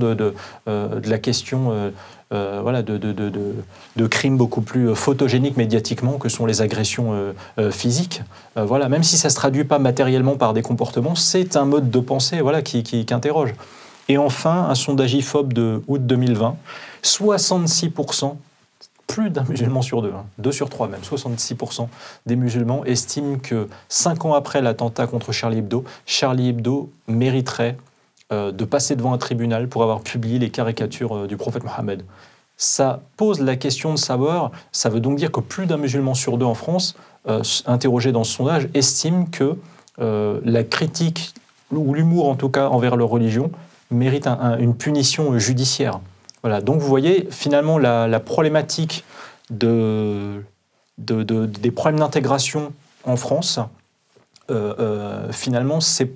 voilà, de crimes beaucoup plus photogéniques médiatiquement que sont les agressions physiques. Voilà, même si ça ne se traduit pas matériellement par des comportements, c'est un mode de pensée, voilà, qui interroge. Et enfin, un sondage IFOP de août 2020, 66%, plus d'un musulman sur 2, 2 sur 3 même, 66% des musulmans estiment que 5 ans après l'attentat contre Charlie Hebdo mériterait de passer devant un tribunal pour avoir publié les caricatures du prophète Mohammed. Ça pose la question de savoir, ça veut donc dire que plus d'un musulman sur 2 en France, interrogé dans ce sondage, estime que la critique, ou l'humour en tout cas, envers leur religion, mérite une punition judiciaire. Voilà, donc vous voyez finalement la problématique des problèmes d'intégration en France. Finalement, c'est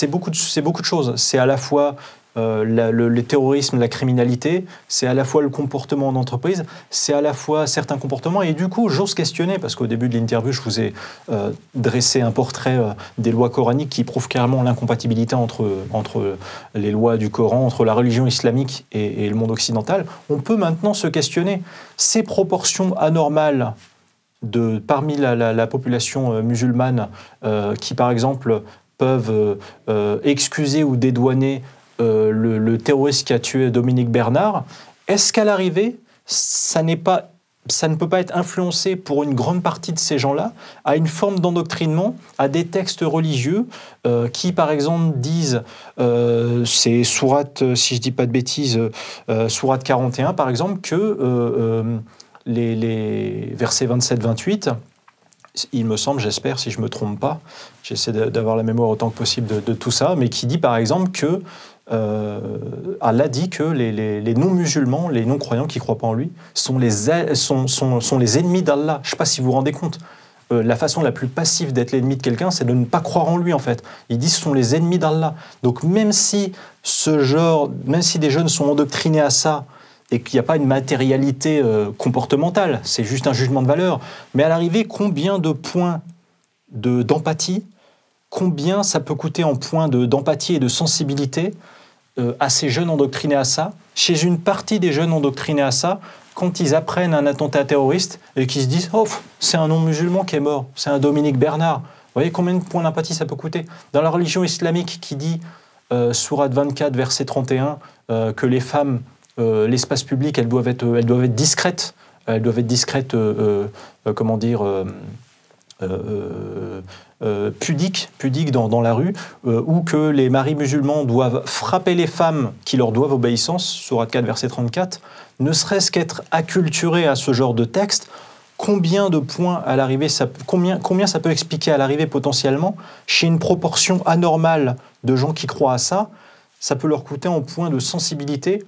beaucoup de choses. C'est à la fois le terrorisme, la criminalité, c'est à la fois le comportement en entreprise, c'est à la fois certains comportements. Et du coup, j'ose questionner, parce qu'au début de l'interview, je vous ai dressé un portrait des lois coraniques qui prouvent clairement l'incompatibilité entre les lois du Coran, entre la religion islamique et le monde occidental. On peut maintenant se questionner. Ces proportions anormales parmi la population musulmane qui, par exemple, peuvent excuser ou dédouaner le terroriste qui a tué Dominique Bernard, est-ce qu'à l'arrivée, ça ne peut pas être influencé pour une grande partie de ces gens-là à une forme d'endoctrinement, à des textes religieux qui, par exemple, disent, c'est sourate, si je ne dis pas de bêtises, sourate 41, par exemple, que les versets 27-28, il me semble, j'espère, si je ne me trompe pas, j'essaie d'avoir la mémoire autant que possible de tout ça, mais qui dit par exemple que Allah dit que les non-musulmans, les non-croyants qui ne croient pas en lui, sont les ennemis d'Allah. Je ne sais pas si vous vous rendez compte. La façon la plus passive d'être l'ennemi de quelqu'un, c'est de ne pas croire en lui, en fait. Ils disent que ce sont les ennemis d'Allah. Donc même si des jeunes sont endoctrinés à ça, et qu'il n'y a pas une matérialité comportementale, c'est juste un jugement de valeur. Mais à l'arrivée, combien de points d'empathie, combien ça peut coûter en points d'empathie et de sensibilité à ces jeunes endoctrinés à ça? Chez une partie des jeunes endoctrinés à ça, quand ils apprennent un attentat terroriste et qu'ils se disent « Oh, c'est un non-musulman qui est mort, c'est un Dominique Bernard ». Vous voyez combien de points d'empathie ça peut coûter? Dans la religion islamique qui dit, sourate 24, verset 31, que les femmes, l'espace public, elles doivent être discrètes. Elles doivent être discrètes, pudiques dans la rue, ou que les maris musulmans doivent frapper les femmes qui leur doivent obéissance, sourate 4, verset 34, ne serait-ce qu'être acculturé à ce genre de texte. Combien de points à l'arrivée, combien ça peut expliquer à l'arrivée potentiellement, chez une proportion anormale de gens qui croient à ça, ça peut leur coûter en point de sensibilité,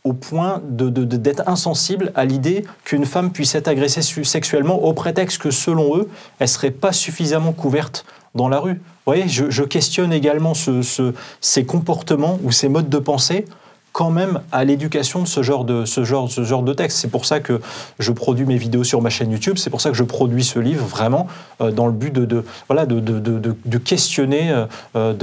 au point d'être insensible à l'idée qu'une femme puisse être agressée sexuellement au prétexte que, selon eux, elle ne serait pas suffisamment couverte dans la rue. Vous voyez, je questionne également ces comportements ou ces modes de pensée quand même à l'éducation de ce genre de texte. C'est pour ça que je produis mes vidéos sur ma chaîne YouTube, c'est pour ça que je produis ce livre vraiment dans le but de questionner, en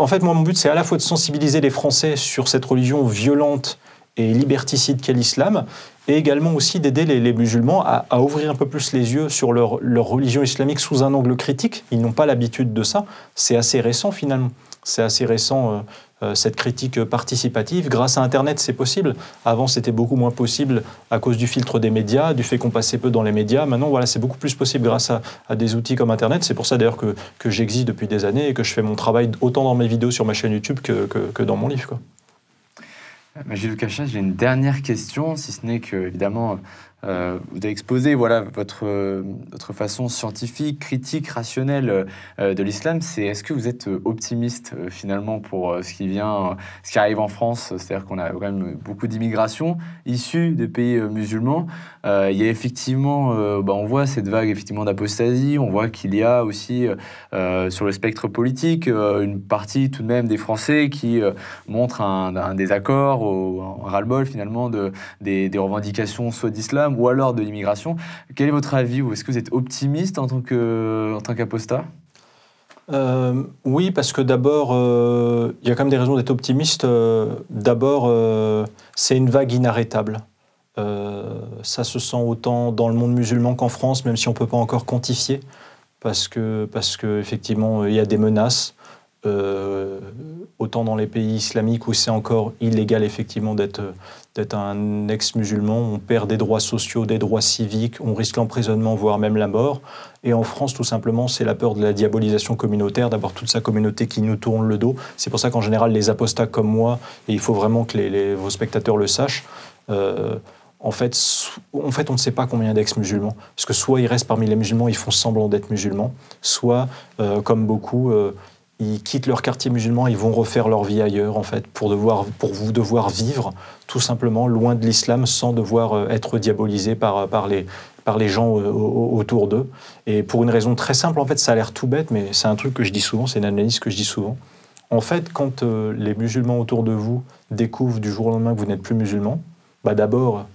fait, moi, mon but, c'est à la fois de sensibiliser les Français sur cette religion violente et liberticide qu'est l'islam, et également aussi d'aider les musulmans à ouvrir un peu plus les yeux sur leur religion islamique sous un angle critique. Ils n'ont pas l'habitude de ça. C'est assez récent, finalement. C'est assez récent, cette critique participative. Grâce à Internet, c'est possible. Avant, c'était beaucoup moins possible à cause du filtre des médias, du fait qu'on passait peu dans les médias. Maintenant, voilà, c'est beaucoup plus possible grâce à des outils comme Internet. C'est pour ça, d'ailleurs, que j'existe depuis des années et que je fais mon travail autant dans mes vidéos sur ma chaîne YouTube que dans mon livre, quoi. Majid Oukachas, j'ai une dernière question, si ce n'est que, évidemment, vous avez exposé votre façon scientifique, critique, rationnelle de l'islam. Est-ce que vous êtes optimiste finalement pour ce qui arrive en France? C'est-à-dire qu'on a quand même beaucoup d'immigration issue des pays musulmans. Il y a effectivement, on voit cette vague effectivement d'apostasie. On voit qu'il y a aussi sur le spectre politique une partie tout de même des Français qui montrent un désaccord, un ras-le-bol finalement des revendications soit d'islam ou alors de l'immigration. Quel est votre avis? Ou est-ce que vous êtes optimiste en tant qu'apostat? Oui, parce que d'abord, il y a quand même des raisons d'être optimiste. D'abord, c'est une vague inarrêtable. Ça se sent autant dans le monde musulman qu'en France, même si on ne peut pas encore quantifier, parce que effectivement, il y a des menaces. Autant dans les pays islamiques où c'est encore illégal effectivement d'être un ex-musulman, on perd des droits sociaux, des droits civiques, on risque l'emprisonnement, voire même la mort. Et en France, tout simplement, c'est la peur de la diabolisation communautaire, d'avoir toute sa communauté qui nous tourne le dos. C'est pour ça qu'en général, les apostats comme moi, et il faut vraiment que vos spectateurs le sachent, en fait, on ne sait pas combien d'ex-musulmans. Parce que soit ils restent parmi les musulmans, ils font semblant d'être musulmans, soit, comme beaucoup, ils quittent leur quartier musulman, ils vont refaire leur vie ailleurs, en fait, pour vous devoir vivre, tout simplement, loin de l'islam, sans devoir être diabolisé par les gens autour d'eux. Et pour une raison très simple, en fait, ça a l'air tout bête, mais c'est un truc que je dis souvent, c'est une analyse que je dis souvent. En fait, quand les musulmans autour de vous découvrent du jour au lendemain que vous n'êtes plus musulman, d'abord,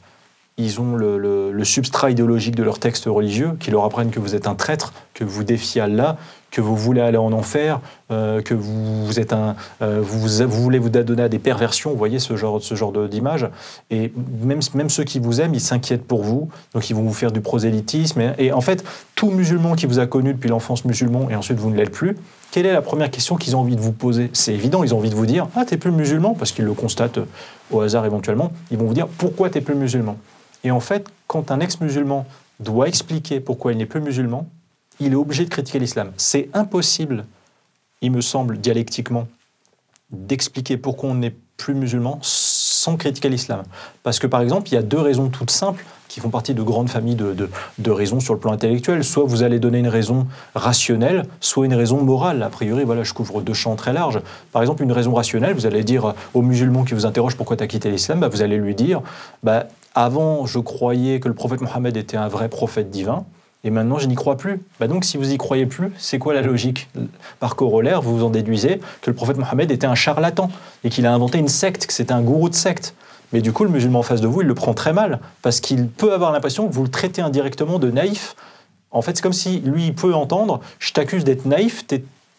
ils ont le substrat idéologique de leur texte religieux, qui leur apprennent que vous êtes un traître, que vous défiez Allah, que vous voulez aller en enfer, que vous voulez vous donner à des perversions, vous voyez ce genre d'image. Et même ceux qui vous aiment, ils s'inquiètent pour vous, donc ils vont vous faire du prosélytisme. Et en fait, tout musulman qui vous a connu depuis l'enfance musulman, et ensuite vous ne l'êtes plus, quelle est la première question qu'ils ont envie de vous poser? C'est évident, ils ont envie de vous dire « Ah, t'es plus musulman ?» parce qu'ils le constatent au hasard éventuellement. Ils vont vous dire « Pourquoi t'es plus musulman ?» Et en fait, quand un ex-musulman doit expliquer pourquoi il n'est plus musulman, il est obligé de critiquer l'islam. C'est impossible, il me semble, dialectiquement, d'expliquer pourquoi on n'est plus musulman sans critiquer l'islam. Parce que, par exemple, il y a deux raisons toutes simples qui font partie de grandes familles de raisons sur le plan intellectuel. Soit vous allez donner une raison rationnelle, soit une raison morale. A priori, voilà, je couvre deux champs très larges. Par exemple, une raison rationnelle, vous allez dire aux musulmans qui vous interrogent pourquoi tu as quitté l'islam, vous allez lui dire avant, je croyais que le prophète Mohammed était un vrai prophète divin, et maintenant, je n'y crois plus. Donc, si vous n'y croyez plus, c'est quoi la logique? Par corollaire, vous en déduisez que le prophète Mohammed était un charlatan, et qu'il a inventé une secte, que c'était un gourou de secte. Mais du coup, le musulman en face de vous, il le prend très mal, parce qu'il peut avoir l'impression que vous le traitez indirectement de naïf. En fait, c'est comme si lui, il peut entendre « je t'accuse d'être naïf,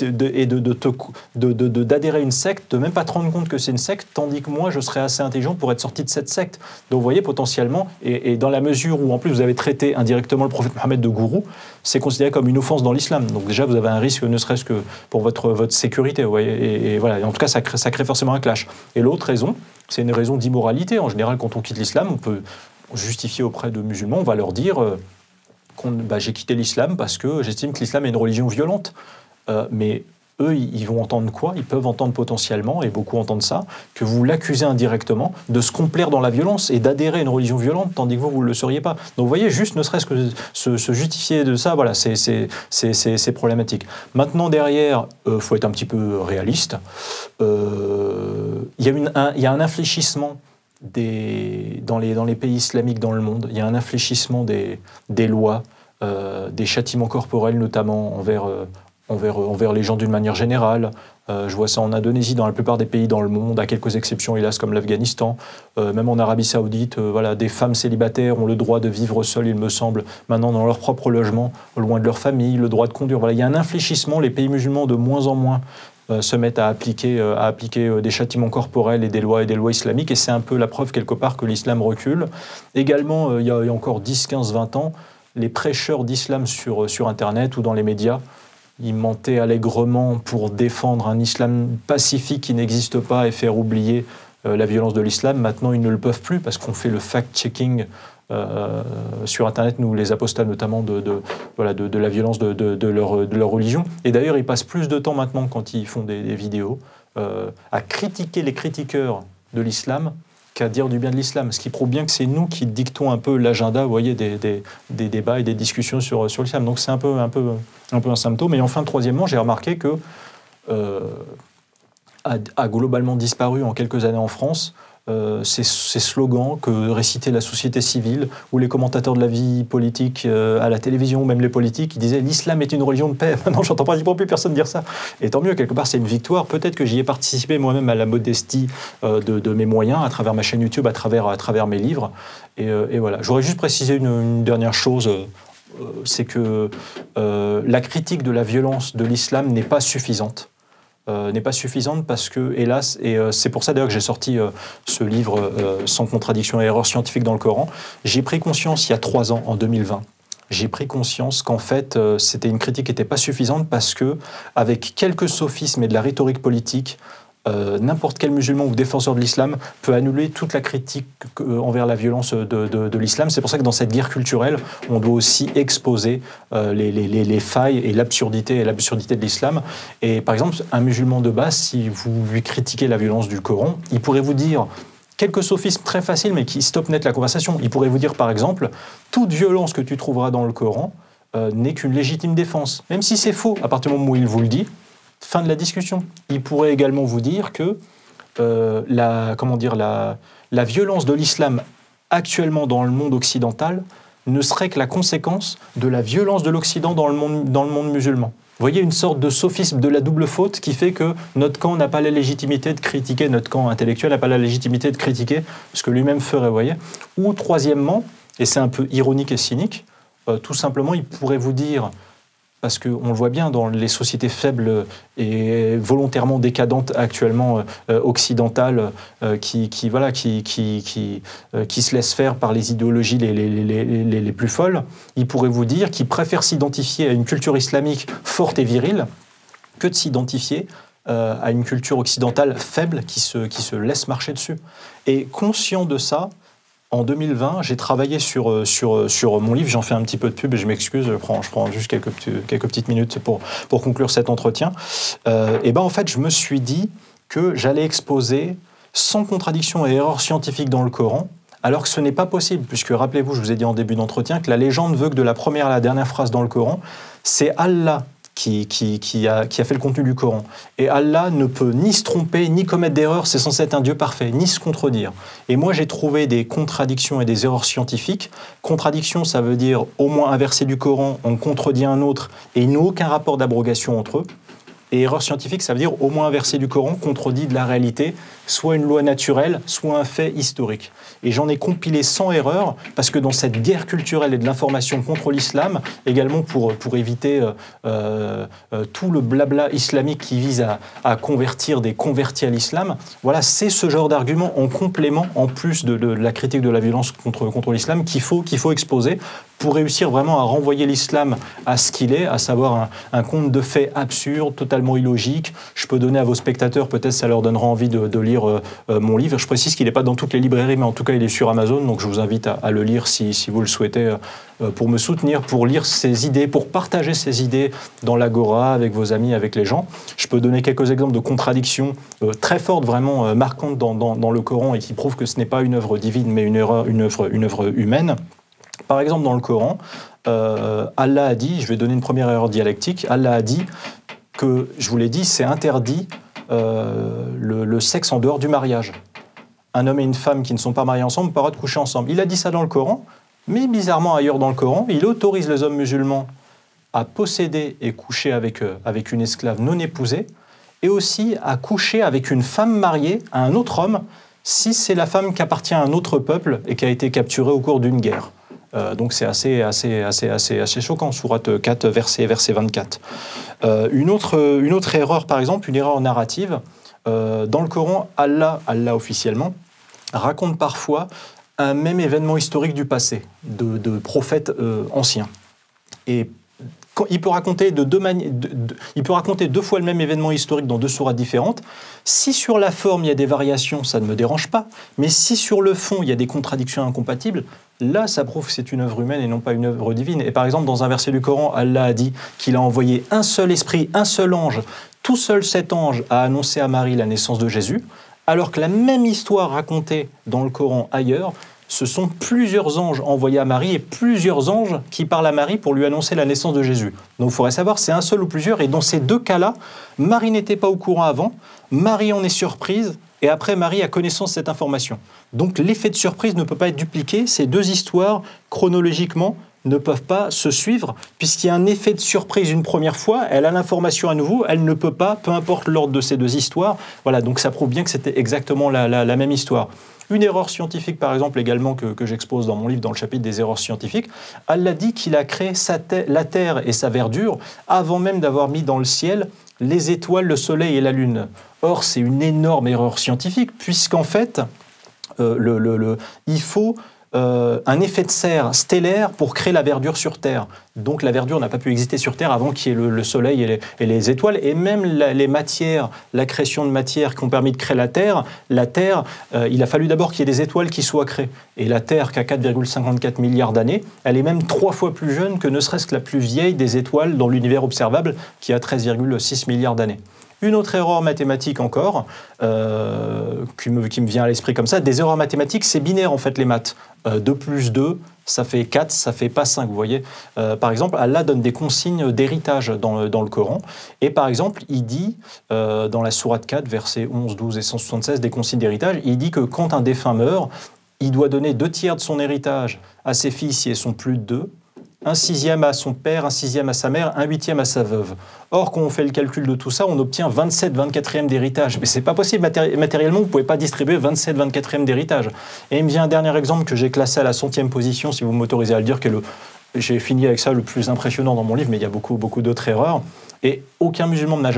d'adhérer à une secte, de même pas te rendre compte que c'est une secte, tandis que moi, je serais assez intelligent pour être sorti de cette secte. Donc, vous voyez, potentiellement, et dans la mesure où, en plus, vous avez traité indirectement le prophète Mohammed de gourou, c'est considéré comme une offense dans l'islam. Donc, déjà, vous avez un risque, ne serait-ce que pour votre sécurité, vous voyez. Et voilà, et en tout cas, ça crée forcément un clash. Et l'autre raison, c'est une raison d'immoralité. En général, quand on quitte l'islam, on peut justifier auprès de musulmans, on va leur dire j'ai quitté l'islam parce que j'estime que l'islam est une religion violente. Mais eux, ils vont entendre quoi? Ils peuvent entendre potentiellement, et beaucoup entendent ça, que vous l'accusez indirectement de se complaire dans la violence et d'adhérer à une religion violente, tandis que vous ne le seriez pas. Donc vous voyez, juste ne serait-ce que se justifier de ça, voilà, c'est problématique. Maintenant, derrière, faut être un petit peu réaliste. Il y a un infléchissement dans les pays islamiques dans le monde. Il y a un infléchissement des lois, des châtiments corporels, notamment envers les gens d'une manière générale. Je vois ça en Indonésie, dans la plupart des pays dans le monde, à quelques exceptions, hélas, comme l'Afghanistan. Même en Arabie Saoudite, voilà, des femmes célibataires ont le droit de vivre seules, il me semble, maintenant dans leur propre logement, loin de leur famille, le droit de conduire. Voilà, il y a un infléchissement, les pays musulmans de moins en moins se mettent à appliquer des châtiments corporels et des lois islamiques, et c'est un peu la preuve quelque part que l'islam recule. Également, il y a encore 10, 15, 20 ans, les prêcheurs d'islam sur Internet ou dans les médias, ils mentaient allègrement pour défendre un islam pacifique qui n'existe pas et faire oublier la violence de l'islam. Maintenant, ils ne le peuvent plus parce qu'on fait le fact-checking sur Internet, nous, les apostats notamment, de la violence de leur religion. Et d'ailleurs, ils passent plus de temps maintenant, quand ils font des vidéos, à critiquer les critiqueurs de l'islam qu'à dire du bien de l'islam. Ce qui prouve bien que c'est nous qui dictons un peu l'agenda, vous voyez, des débats et des discussions sur l'islam. Donc c'est un peu un symptôme. Et enfin, troisièmement, j'ai remarqué que a globalement disparu en quelques années en France ces slogans que récitait la société civile ou les commentateurs de la vie politique à la télévision, même les politiques, qui disaient « l'islam est une religion de paix ». Maintenant, j'entends pratiquement plus personne dire ça. Et tant mieux, quelque part, c'est une victoire. Peut-être que j'y ai participé moi-même à la modestie de mes moyens, à travers ma chaîne YouTube, à travers mes livres. Et voilà. J'aurais juste précisé une dernière chose. C'est que la critique de la violence de l'islam n'est pas suffisante. Parce que, hélas, et c'est pour ça d'ailleurs que j'ai sorti ce livre Sans contradiction et erreur scientifique dans le Coran, j'ai pris conscience il y a 3 ans, en 2020, j'ai pris conscience qu'en fait, c'était une critique qui n'était pas suffisante parce que, avec quelques sophismes et de la rhétorique politique, n'importe quel musulman ou défenseur de l'islam peut annuler toute la critique envers la violence de l'islam. C'est pour ça que dans cette guerre culturelle, on doit aussi exposer les failles et l'absurdité de l'islam. Et par exemple, un musulman de base, si vous lui critiquez la violence du Coran, il pourrait vous dire quelques sophismes très faciles, mais qui stoppent net la conversation. Il pourrait vous dire, par exemple, toute violence que tu trouveras dans le Coran n'est qu'une légitime défense. Même si c'est faux, à partir du moment où il vous le dit, fin de la discussion. Il pourrait également vous dire que la violence de l'islam actuellement dans le monde occidental ne serait que la conséquence de la violence de l'Occident dans le monde musulman. Vous voyez, une sorte de sophisme de la double faute qui fait que notre camp n'a pas la légitimité de critiquer, notre camp intellectuel n'a pas la légitimité de critiquer ce que lui-même ferait, vous voyez. Ou troisièmement, et c'est un peu ironique et cynique, tout simplement, il pourrait vous dire... Parce qu'on le voit bien dans les sociétés faibles et volontairement décadentes actuellement occidentales qui se laissent faire par les idéologies les plus folles, ils pourraient vous dire qu'ils préfèrent s'identifier à une culture islamique forte et virile que de s'identifier à une culture occidentale faible qui se laisse marcher dessus. Et conscient de ça, en 2020, j'ai travaillé sur mon livre. J'en fais un petit peu de pub et je m'excuse. Je prends juste quelques petites minutes pour conclure cet entretien. Et ben en fait, je me suis dit que j'allais exposer sans contradiction et erreur scientifique dans le Coran, alors que ce n'est pas possible, puisque rappelez-vous, je vous ai dit en début d'entretien que la légende veut que de la première à la dernière phrase dans le Coran, c'est Allah qui a fait le contenu du Coran. Et Allah ne peut ni se tromper, ni commettre d'erreurs, c'est censé être un Dieu parfait, ni se contredire. Et moi, j'ai trouvé des contradictions et des erreurs scientifiques. Contradiction, ça veut dire au moins un verset du Coran, on contredit un autre, et ils n'ont aucun rapport d'abrogation entre eux. Et erreur scientifique, ça veut dire au moins un verset du Coran contredit de la réalité, soit une loi naturelle, soit un fait historique. Et j'en ai compilé 100 erreurs, parce que dans cette guerre culturelle et de l'information contre l'islam, également pour éviter tout le blabla islamique qui vise à convertir des convertis à l'islam, voilà, c'est ce genre d'argument en complément, en plus de la critique de la violence contre l'islam, qu'il faut exposer pour réussir vraiment à renvoyer l'islam à ce qu'il est, à savoir un conte de faits absurdes, totalement illogiques. Je peux donner à vos spectateurs, peut-être ça leur donnera envie de lire mon livre. Je précise qu'il n'est pas dans toutes les librairies, mais en tout cas il est sur Amazon, donc je vous invite à le lire si vous le souhaitez, pour me soutenir, pour lire ces idées, pour partager ces idées dans l'agora, avec vos amis, avec les gens. Je peux donner quelques exemples de contradictions très fortes, vraiment marquantes dans le Coran et qui prouvent que ce n'est pas une œuvre divine, mais une œuvre humaine. Par exemple, dans le Coran, Allah a dit, je vais donner une première erreur dialectique, Allah a dit que, je vous l'ai dit, c'est interdit le sexe en dehors du mariage. Un homme et une femme qui ne sont pas mariés ensemble n'ont pas le droit de coucher ensemble. Il a dit ça dans le Coran, mais bizarrement ailleurs dans le Coran, il autorise les hommes musulmans à posséder et coucher avec une esclave non épousée, et aussi à coucher avec une femme mariée à un autre homme, si c'est la femme qui appartient à un autre peuple et qui a été capturée au cours d'une guerre. Donc c'est assez choquant, sourate 4, verset 24. Une autre erreur, par exemple, une erreur narrative. Dans le Coran, Allah officiellement, raconte parfois un même événement historique du passé, de prophètes anciens. Et il peut raconter deux fois le même événement historique dans deux sourates différentes. Si sur la forme il y a des variations, ça ne me dérange pas. Mais si sur le fond il y a des contradictions incompatibles, là ça prouve que c'est une œuvre humaine et non pas une œuvre divine. Et par exemple, dans un verset du Coran, Allah a dit qu'il a envoyé un seul esprit, un seul ange. Tout seul cet ange a annoncé à Marie la naissance de Jésus, alors que la même histoire racontée dans le Coran ailleurs, ce sont plusieurs anges envoyés à Marie et plusieurs anges qui parlent à Marie pour lui annoncer la naissance de Jésus. Donc il faudrait savoir, c'est un seul ou plusieurs, et dans ces deux cas-là, Marie n'était pas au courant avant, Marie en est surprise, et après Marie a connaissance de cette information. Donc l'effet de surprise ne peut pas être dupliqué, ces deux histoires, chronologiquement, ne peuvent pas se suivre, puisqu'il y a un effet de surprise une première fois, elle a l'information à nouveau, elle ne peut pas, peu importe l'ordre de ces deux histoires. Voilà, donc ça prouve bien que c'était exactement la même histoire. Une erreur scientifique, par exemple, également, que j'expose dans mon livre, dans le chapitre des erreurs scientifiques, Allah dit qu'il a créé la Terre et sa verdure avant même d'avoir mis dans le ciel les étoiles, le soleil et la lune. Or, c'est une énorme erreur scientifique, puisqu'en fait, il faut un effet de serre stellaire pour créer la verdure sur Terre. Donc la verdure n'a pas pu exister sur Terre avant qu'il y ait le Soleil et les étoiles. Et même les matières, la création de matières qui ont permis de créer la Terre, il a fallu d'abord qu'il y ait des étoiles qui soient créées. Et la Terre, qui a 4,54 milliards d'années, elle est même 3 fois plus jeune que ne serait-ce que la plus vieille des étoiles dans l'univers observable, qui a 13,6 milliards d'années. Une autre erreur mathématique encore, qui me vient à l'esprit comme ça, des erreurs mathématiques, c'est binaire en fait les maths. 2 plus 2, ça fait 4, ça fait pas 5, vous voyez. Par exemple, Allah donne des consignes d'héritage dans le Coran. Et par exemple, il dit, dans la sourate 4, versets 11, 12 et 176, des consignes d'héritage, il dit que quand un défunt meurt, il doit donner 2 tiers de son héritage à ses filles si elles sont plus de 2, 1/6 à son père, 1/6 à sa mère, 1/8 à sa veuve. Or, quand on fait le calcul de tout ça, on obtient 27/24 d'héritage. Mais c'est pas possible matériellement, vous ne pouvez pas distribuer 27/24 d'héritage. Et il me vient un dernier exemple que j'ai classé à la 100e position, si vous m'autorisez à le dire, j'ai fini avec ça le plus impressionnant dans mon livre, mais il y a beaucoup d'autres erreurs. Et aucun musulman n'a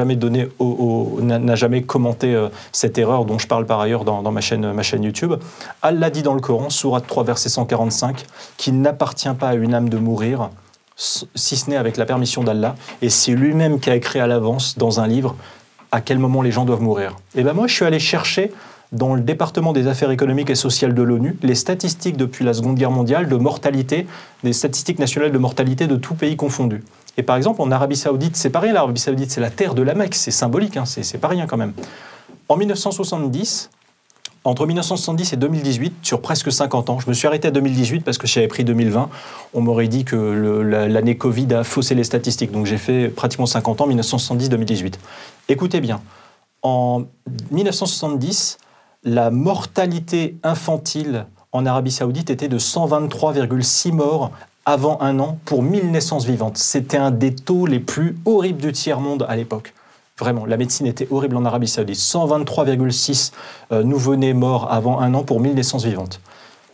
jamais commenté cette erreur dont je parle par ailleurs dans ma chaîne YouTube. Allah dit dans le Coran, sourate 3, verset 145, qu'il n'appartient pas à une âme de mourir, si ce n'est avec la permission d'Allah. Et c'est lui-même qui a écrit à l'avance dans un livre à quel moment les gens doivent mourir. Et bien moi, je suis allé chercher dans le département des affaires économiques et sociales de l'ONU les statistiques depuis la Seconde Guerre mondiale de mortalité, des statistiques nationales de mortalité de tout pays confondus. Et par exemple, en Arabie Saoudite, c'est pas rien, l'Arabie Saoudite, c'est la terre de la Mecque, c'est symbolique, hein, c'est pas rien quand même. En 1970, entre 1970 et 2018, sur presque 50 ans, je me suis arrêté à 2018 parce que si j'avais pris 2020, on m'aurait dit que l'année Covid a faussé les statistiques. Donc j'ai fait pratiquement 50 ans, 1970-2018. Écoutez bien, en 1970, la mortalité infantile en Arabie Saoudite était de 123,6 morts avant un an pour 1000 naissances vivantes. C'était un des taux les plus horribles du tiers-monde à l'époque. Vraiment, la médecine était horrible en Arabie Saoudite. 123,6 nouveau-nés morts avant 1 an pour 1000 naissances vivantes.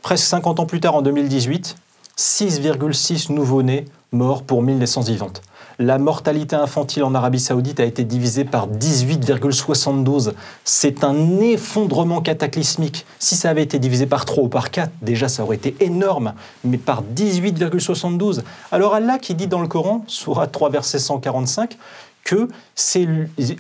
Presque 50 ans plus tard, en 2018, 6,6 nouveau-nés morts pour 1000 naissances vivantes. La mortalité infantile en Arabie Saoudite a été divisée par 18,72. C'est un effondrement cataclysmique. Si ça avait été divisé par 3 ou par 4, déjà ça aurait été énorme, mais par 18,72. Alors Allah qui dit dans le Coran, Sourate 3, verset 145, que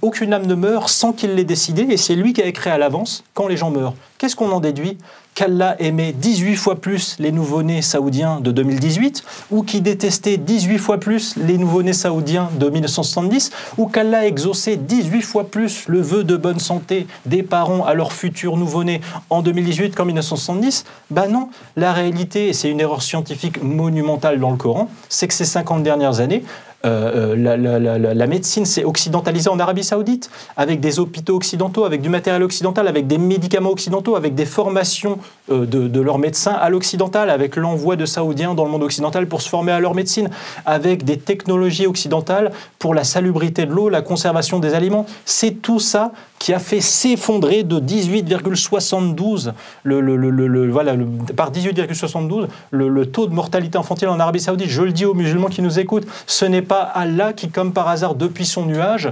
aucune âme ne meurt sans qu'il l'ait décidé, et c'est lui qui a écrit à l'avance quand les gens meurent. Qu'est-ce qu'on en déduit? Qu'Allah aimait 18 fois plus les nouveau-nés saoudiens de 2018, ou qui détestait 18 fois plus les nouveau-nés saoudiens de 1970, ou qu'Allah exauçait 18 fois plus le vœu de bonne santé des parents à leurs futurs nouveau-nés en 2018 qu'en 1970? Ben non, la réalité, et c'est une erreur scientifique monumentale dans le Coran, c'est que ces 50 dernières années, la médecine s'est occidentalisée en Arabie Saoudite, avec des hôpitaux occidentaux, avec du matériel occidental, avec des médicaments occidentaux, avec des formations de leurs médecins à l'occidental, avec l'envoi de Saoudiens dans le monde occidental pour se former à leur médecine, avec des technologies occidentales pour la salubrité de l'eau, la conservation des aliments. C'est tout ça qui a fait s'effondrer de 18,72 par 18,72 le taux de mortalité infantile en Arabie Saoudite. Je le dis aux musulmans qui nous écoutent, ce n'est pas Allah qui, comme par hasard, depuis son nuage,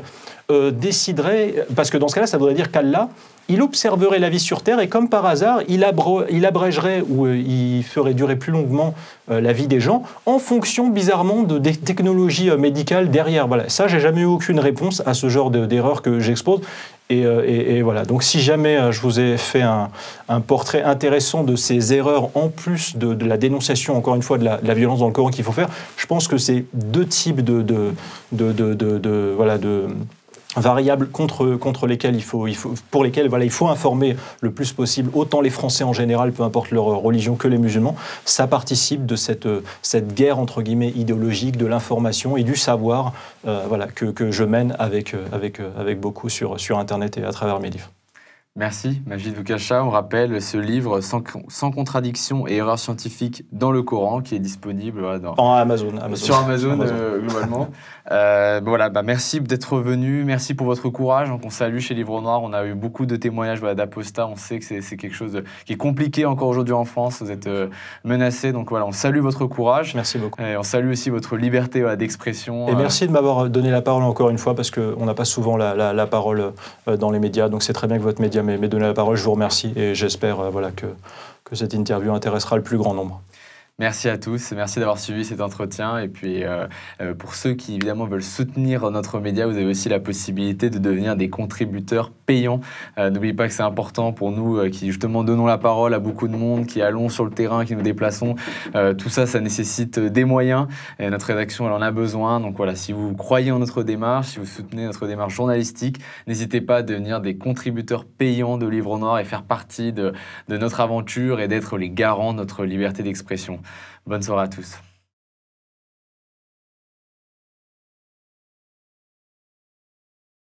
déciderait, parce que dans ce cas-là, ça voudrait dire qu'Allah, il observerait la vie sur Terre et comme par hasard, il abrégerait ou il ferait durer plus longuement la vie des gens en fonction, bizarrement, des technologies médicales derrière. Voilà. Ça, j'ai jamais eu aucune réponse à ce genre d'erreur que j'expose. Et voilà. Donc, si jamais je vous ai fait un portrait intéressant de ces erreurs, en plus de la dénonciation, encore une fois, de la violence dans le Coran qu'il faut faire, je pense que c'est deux types de variables contre lesquelles pour lesquelles il faut informer le plus possible autant les Français en général, peu importe leur religion, que les musulmans. Ça participe de cette guerre entre guillemets idéologique de l'information et du savoir que je mène avec beaucoup sur Internet et à travers mes livres. Merci, Majid Boukacha. On rappelle ce livre sans contradiction et erreurs scientifiques dans le Coran qui est disponible en Amazon. Sur Amazon. Globalement. Merci d'être venu. Merci pour votre courage. Donc, on salue chez Livre Noir. On a eu beaucoup de témoignages d'apostats. On sait que c'est quelque chose qui est compliqué encore aujourd'hui en France. Vous êtes menacés. Donc on salue votre courage. Merci beaucoup. Et on salue aussi votre liberté d'expression. Et merci de m'avoir donné la parole encore une fois parce qu'on n'a pas souvent la parole dans les médias. Donc c'est très bien que votre média m'ait donné la parole. Je vous remercie et j'espère que cette interview intéressera le plus grand nombre. Merci à tous, merci d'avoir suivi cet entretien. Et puis, pour ceux qui, évidemment, veulent soutenir notre média, vous avez aussi la possibilité de devenir des contributeurs payants. N'oubliez pas que c'est important pour nous qui, justement, donnons la parole à beaucoup de monde, qui allons sur le terrain, qui nous déplaçons. Tout ça, ça nécessite des moyens. Et notre rédaction, elle en a besoin. Donc voilà, si vous croyez en notre démarche, si vous soutenez notre démarche journalistique, n'hésitez pas à devenir des contributeurs payants de Livre Noir et faire partie de notre aventure et d'être les garants de notre liberté d'expression. Bonne soirée à tous.